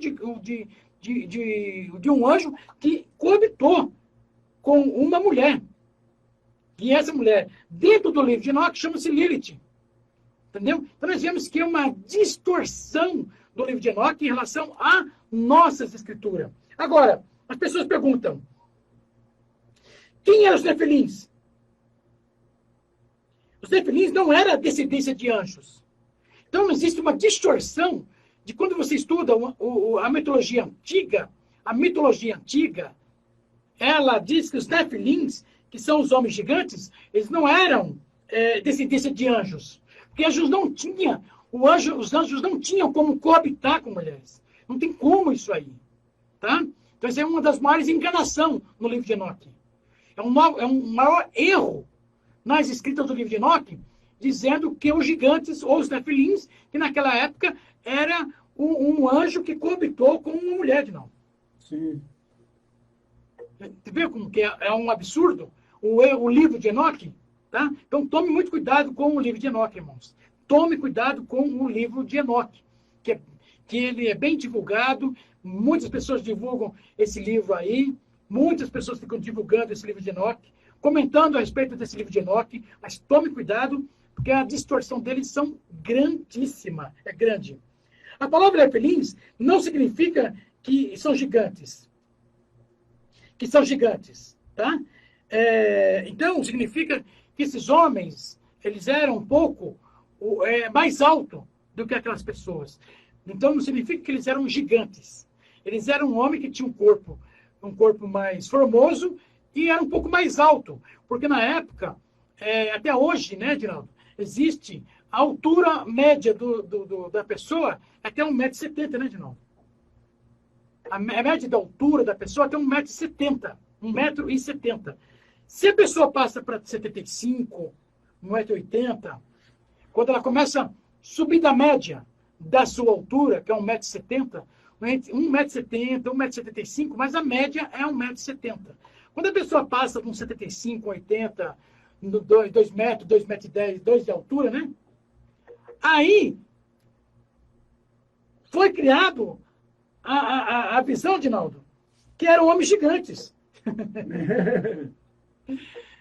Speaker 2: de um anjo que coabitou com uma mulher. E essa mulher, dentro do livro de Enoque, chama-se Lilith. Entendeu? Então nós vemos que é uma distorção do livro de Enoque em relação a nossas escrituras. Agora, as pessoas perguntam, quem eram os nefilins? Os nefilins não eram descendência de anjos. Então existe uma distorção de quando você estuda a mitologia antiga, ela diz que os nefilins, que são os homens gigantes, eles não eram descendência de anjos. Porque anjos não tinham, os anjos não tinham como coabitar com mulheres. Não tem como isso aí. Tá? Então, isso é uma das maiores enganações no livro de Enoque. É um maior erro nas escritas do livro de Enoque, dizendo que os gigantes, ou os nefilins, que naquela época era um anjo que coabitou com uma mulher de não.
Speaker 1: Sim.
Speaker 2: Você vê como que é um absurdo o livro de Enoque? Tá? Então, tome muito cuidado com o livro de Enoque, irmãos. Tome cuidado com o livro de Enoque, que ele é bem divulgado, muitas pessoas divulgam esse livro aí, muitas pessoas ficam divulgando esse livro de Enoque, comentando a respeito desse livro de Enoque, mas tome cuidado, porque a distorção deles são grandíssima, é grande. A palavra nefilins não significa que são gigantes. Que são gigantes, tá? Então, significa que esses homens, eles eram um pouco mais altos do que aquelas pessoas. Então, não significa que eles eram gigantes. Eles eram um homem que tinha um corpo mais formoso e era um pouco mais alto. Porque na época, até hoje, né, Edinaldo, existe a altura média da pessoa até 1,70 m, né, Edinaldo? A média da altura da pessoa até 1,70 m. 1,70 m. Se a pessoa passa para 75, 1,80 m, quando ela começa a subir da média da sua altura, que é 1,70 m, 1,70 m, 1,75 m, mas a média é 1,70 m. Quando a pessoa passa com 75, 80, 2 metros, 2,10 metros, 2 de altura, né? Aí foi criado a visão, Edinaldo, que eram homens gigantes.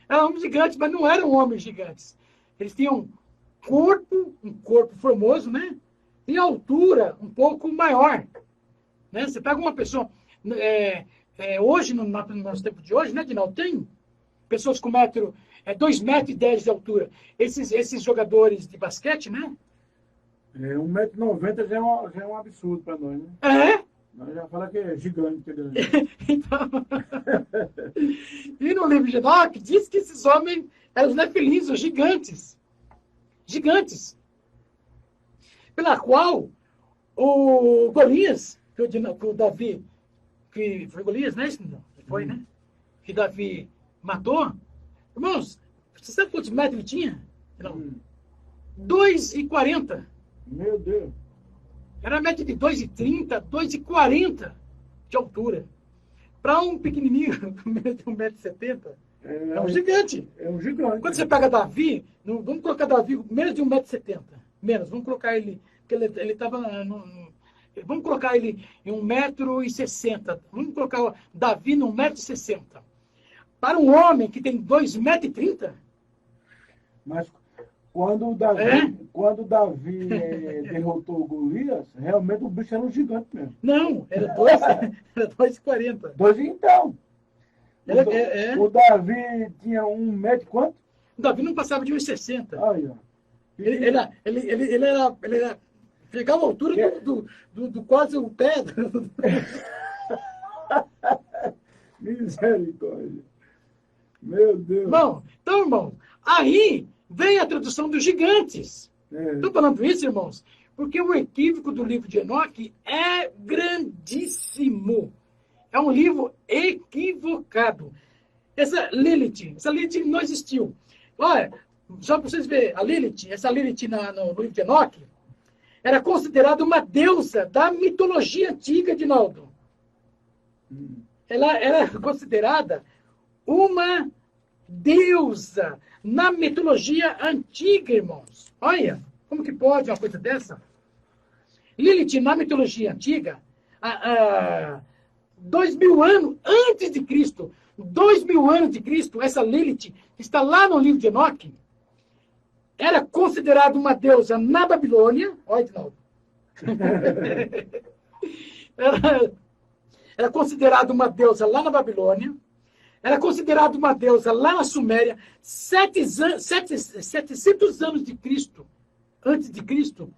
Speaker 2: Eram homens gigantes, mas não eram homens gigantes. Eles tinham um corpo formoso, né? E altura um pouco maior. Né? Você pega uma pessoa... hoje, no nosso tempo de hoje, né, Edinaldo, tem pessoas com 2,10 metros de altura. Esses jogadores de basquete, né?
Speaker 1: 1,90 m já é um absurdo para nós, né? Nós já falamos que é gigante.
Speaker 2: Então, e no livro de Enoque diz que esses homens eram os nefilins, os gigantes. Gigantes. Pela qual o Golias, que o Davi, que foi Golias, né? Foi, né? Que Davi matou. Irmãos, você sabe quantos metros ele tinha? 2,40 m.
Speaker 1: Meu Deus.
Speaker 2: Era média de 2,30, 2,40 de altura. Para um pequenininho, de 1,70 m, é um gigante.
Speaker 1: É um gigante.
Speaker 2: Quando você pega Davi, vamos colocar Davi menos de 1,70 m. Menos, vamos colocar ele, porque ele estava... Vamos colocar ele em 1,60 m. Vamos colocar Davi em 1,60 m. Para um homem que tem 2,30 m.
Speaker 1: Mas quando o Davi derrotou o Golias, realmente o bicho era um gigante mesmo.
Speaker 2: Não, era 2,40 m.
Speaker 1: 2 então. O Davi tinha 1 metro quanto?
Speaker 2: O Davi não passava de 1,60 m.
Speaker 1: Aí, ó.
Speaker 2: Ele era pegava a altura do quase o pé.
Speaker 1: Misericórdia. Meu Deus.
Speaker 2: Irmão, aí vem a tradução dos gigantes. Estou falando isso, irmãos, porque o equívoco do livro de Enoque é grandíssimo. É um livro equivocado. Essa Lilith não existiu. Olha, só para vocês verem, essa Lilith no livro de Enoque, era considerada uma deusa da mitologia antiga, Edinaldo. Ela era considerada uma deusa na mitologia antiga, irmãos. Olha, como que pode uma coisa dessa? Lilith, na mitologia antiga, 2000 anos antes de Cristo. 2000 anos de Cristo, essa Lilith, que está lá no livro de Enoque, era considerada uma deusa na Babilônia. Olha de novo. Era considerada uma deusa lá na Babilônia. Era considerada uma deusa lá na Suméria. 700 anos de Cristo, antes de Cristo,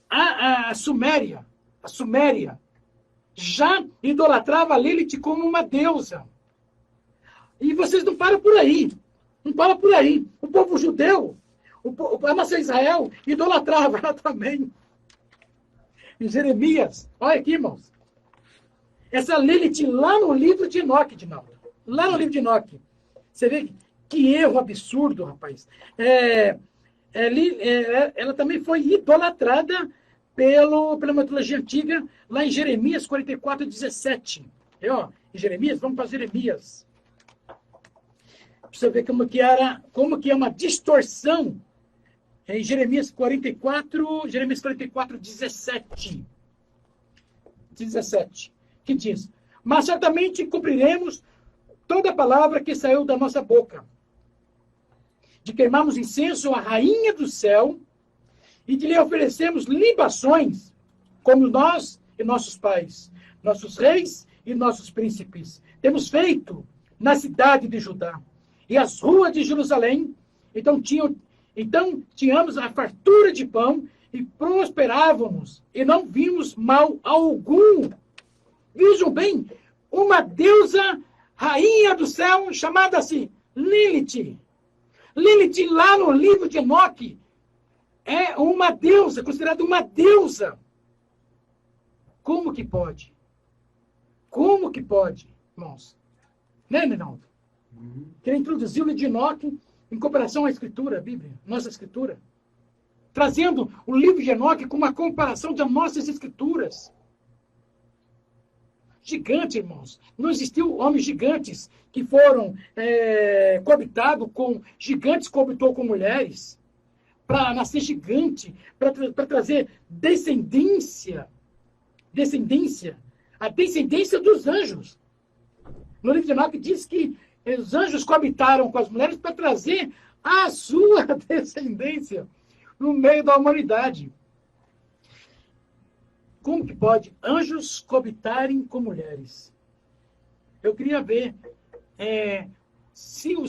Speaker 2: a Suméria já idolatrava a Lilith como uma deusa. E vocês não param por aí. Não param por aí. O povo judeu, a nação Israel, idolatrava ela também. Em Jeremias, olha aqui, irmãos. Essa Lilith lá no livro de Enoque, Dinaldo. Lá no livro de Enoque. Você vê que erro absurdo, rapaz. Ela também foi idolatrada pela mitologia antiga, lá em Jeremias 44, 17. Em Jeremias, vamos para Jeremias. Para você ver como que é uma distorção. Em Jeremias 44, 17. 17. Que diz: mas certamente cumpriremos toda a palavra que saiu da nossa boca, de queimarmos incenso à rainha do céu e de lhe oferecermos libações, como nós e nossos pais, nossos reis e nossos príncipes temos feito na cidade de Judá e as ruas de Jerusalém. Então tínhamos a fartura de pão e prosperávamos e não vimos mal algum. Vejam bem, uma deusa rainha do céu chamada assim Lilith. Lilith, lá no livro de Enoque, é uma deusa, considerada uma deusa. Como que pode? Como que pode, irmãos? Né, Reinaldo? Queria introduzir o livro de Enoque em comparação à Escritura, a Bíblia, nossa Escritura. Trazendo o livro de Enoque com uma comparação das nossas Escrituras. Gigante, irmãos. Não existiu homens gigantes que foram coabitados com gigantes, coabitou com mulheres, para nascer gigante, para trazer descendência, a descendência dos anjos. No livro de Enoque diz que os anjos coabitaram com as mulheres para trazer a sua descendência no meio da humanidade. Como que pode anjos coabitarem com mulheres? Eu queria ver se o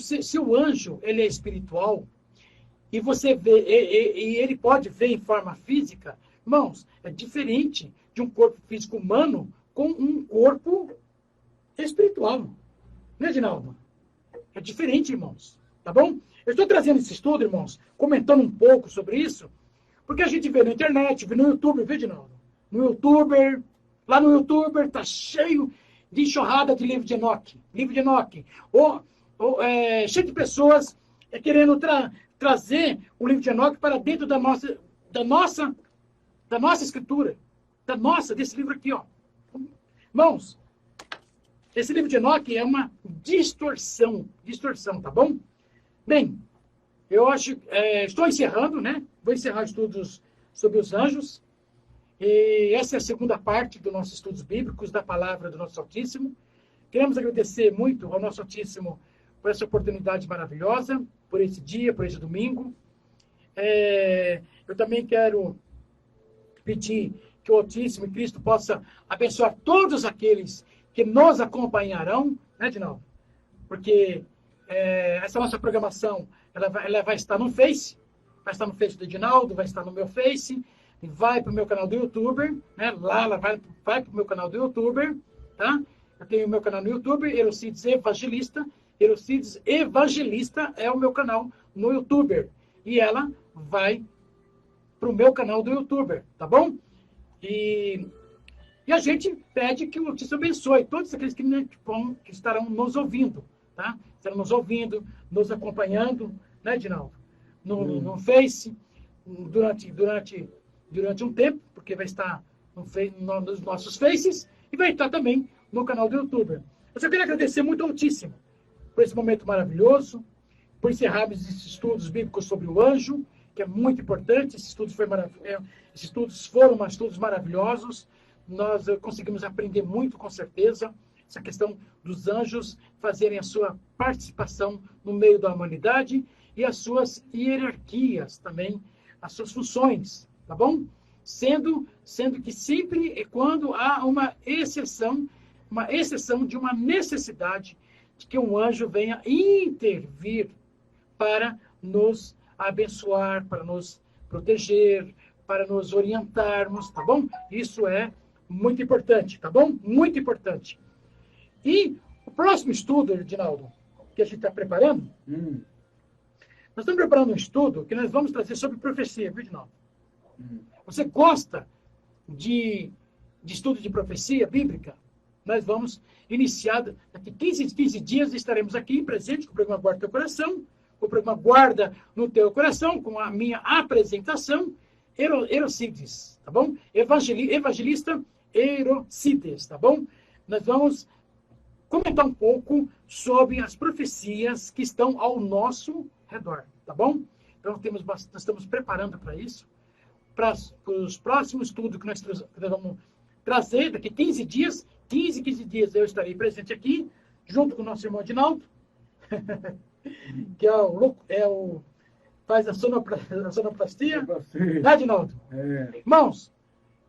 Speaker 2: anjo ele é espiritual e você vê e ele pode ver em forma física, irmãos, é diferente de um corpo físico humano com um corpo espiritual. Né, Dinaldo? É diferente, irmãos. Tá bom? Eu estou trazendo esse estudo, irmãos, comentando um pouco sobre isso, porque a gente vê na internet, vê no YouTube, vê, Dinaldo? Lá no YouTuber está cheio de enxurrada de livro de Enoque. Cheio de pessoas querendo trazer o livro de Enoque para dentro da nossa escritura. Desse livro aqui, ó. Irmãos, esse livro de Enoque é uma distorção, tá bom? Bem, eu acho, estou encerrando, né? Vou encerrar estudos sobre os anjos. E essa é a segunda parte dos nossos estudos bíblicos, da palavra do nosso Altíssimo. Queremos agradecer muito ao nosso Altíssimo por essa oportunidade maravilhosa, por esse dia, por esse domingo. Eu também quero pedir que o Altíssimo e Cristo possa abençoar todos aqueles que nos acompanharão, né, Dinaldo? Porque essa nossa programação ela vai estar no Face, vai estar no Face do Dinaldo, vai estar no meu Face, e vai para o meu canal do YouTuber, né? Lá ela vai para o meu canal do YouTuber, tá? Eu tenho o meu canal no YouTube, Erocides Evangelista. Erocides Evangelista é o meu canal no YouTuber. E ela vai para o meu canal do YouTuber, tá bom? E a gente pede que o Altíssimo abençoe todos aqueles que estarão nos ouvindo, tá? Estarão nos ouvindo, nos acompanhando, né, Dinaldo? No Face, durante um tempo, porque vai estar nos nossos Faces e vai estar também no canal do YouTuber. Eu só quero agradecer muito ao Altíssimo por esse momento maravilhoso, por encerrarmos esses estudos bíblicos sobre o anjo, que é muito importante. Esses estudos foram estudos maravilhosos. nós conseguimos aprender muito, com certeza, essa questão dos anjos fazerem a sua participação no meio da humanidade e as suas hierarquias também, as suas funções, tá bom? Sendo que sempre é quando há uma exceção de uma necessidade de que um anjo venha intervir para nos abençoar, para nos proteger, para nos orientarmos, tá bom? Isso é muito importante, tá bom? Muito importante. E o próximo estudo, Edinaldo, que a gente está preparando, nós estamos preparando um estudo que nós vamos trazer sobre profecia, viu, Edinaldo? Você gosta de estudo de profecia bíblica? Nós vamos iniciar, daqui 15 dias estaremos aqui presentes com o programa Guarda Teu Coração, com o programa Guarda no Teu Coração, com a minha apresentação, Herocides, tá bom? Evangelista Herocides, tá bom? Nós vamos comentar um pouco sobre as profecias que estão ao nosso redor, tá bom? Então, nós estamos preparando para isso, para os próximos estudos que nós vamos trazer daqui 15 dias. 15 dias eu estarei presente aqui, junto com o nosso irmão Edinaldo, que faz a sonoplastia. Né, Edinaldo? Irmãos,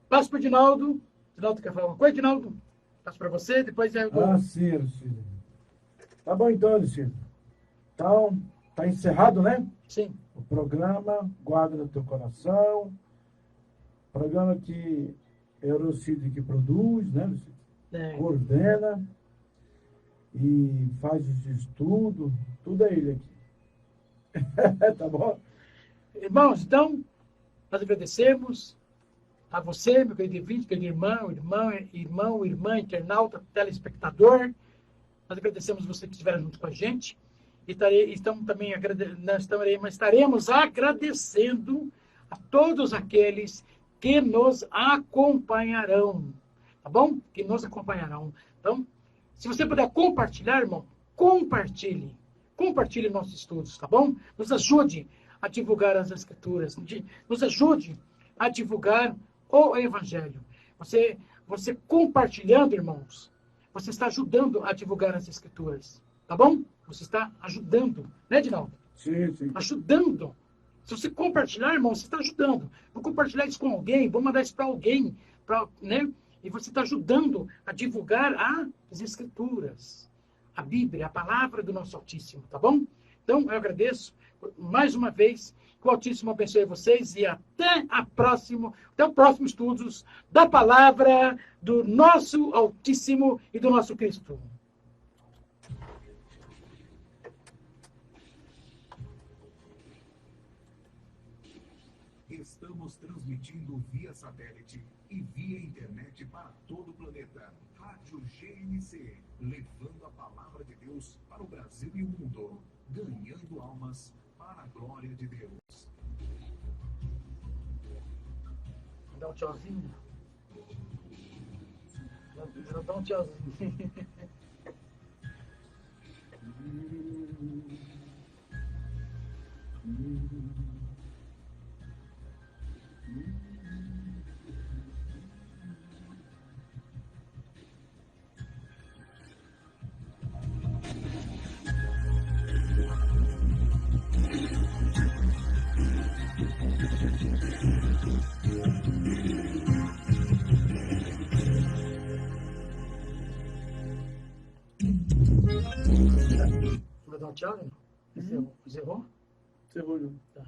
Speaker 2: passo para o Edinaldo. Edinaldo quer falar uma coisa, Edinaldo? Passo para você, depois eu dou.
Speaker 1: Sim, Luciano. Tá bom então, Luciano. Então, tá encerrado, né?
Speaker 2: Sim.
Speaker 1: O programa Guarda no Teu Coração. Programa que é o Cid que produz, né, Luciano? Coordena e faz os estudos, tudo é ele aqui. Tá bom?
Speaker 2: Irmãos, então, nós agradecemos a você, meu querido ouvinte, querido irmã, internauta, telespectador. Nós agradecemos você que estiver junto com a gente. E estaremos agradecendo a todos aqueles que nos acompanharão. Tá bom? Que nos acompanharão. Então, se você puder compartilhar, irmão, compartilhe. Compartilhe nossos estudos, tá bom? Nos ajude a divulgar as Escrituras. Nos ajude a divulgar o Evangelho. Você compartilhando, irmãos, você está ajudando a divulgar as Escrituras. Tá bom? Você está ajudando. Né, Edinaldo?
Speaker 1: Sim, sim.
Speaker 2: Ajudando. Se você compartilhar, irmão, você está ajudando. Vou compartilhar isso com alguém, vou mandar isso para alguém, né? E você está ajudando a divulgar as Escrituras, a Bíblia, a palavra do nosso Altíssimo, tá bom? Então, eu agradeço mais uma vez, que o Altíssimo abençoe vocês e até o próximo estudos da palavra do nosso Altíssimo e do nosso Cristo.
Speaker 4: Estamos transmitindo via satélite e via internet para todo o planeta. Rádio GNC, levando a palavra de Deus para o Brasil e o mundo, ganhando almas para a glória de Deus.
Speaker 2: Dá um tchauzinho. Dá um tchauzinho. Vai dar um tchau, não? Encerrou?
Speaker 1: Encerrou.
Speaker 2: Tá.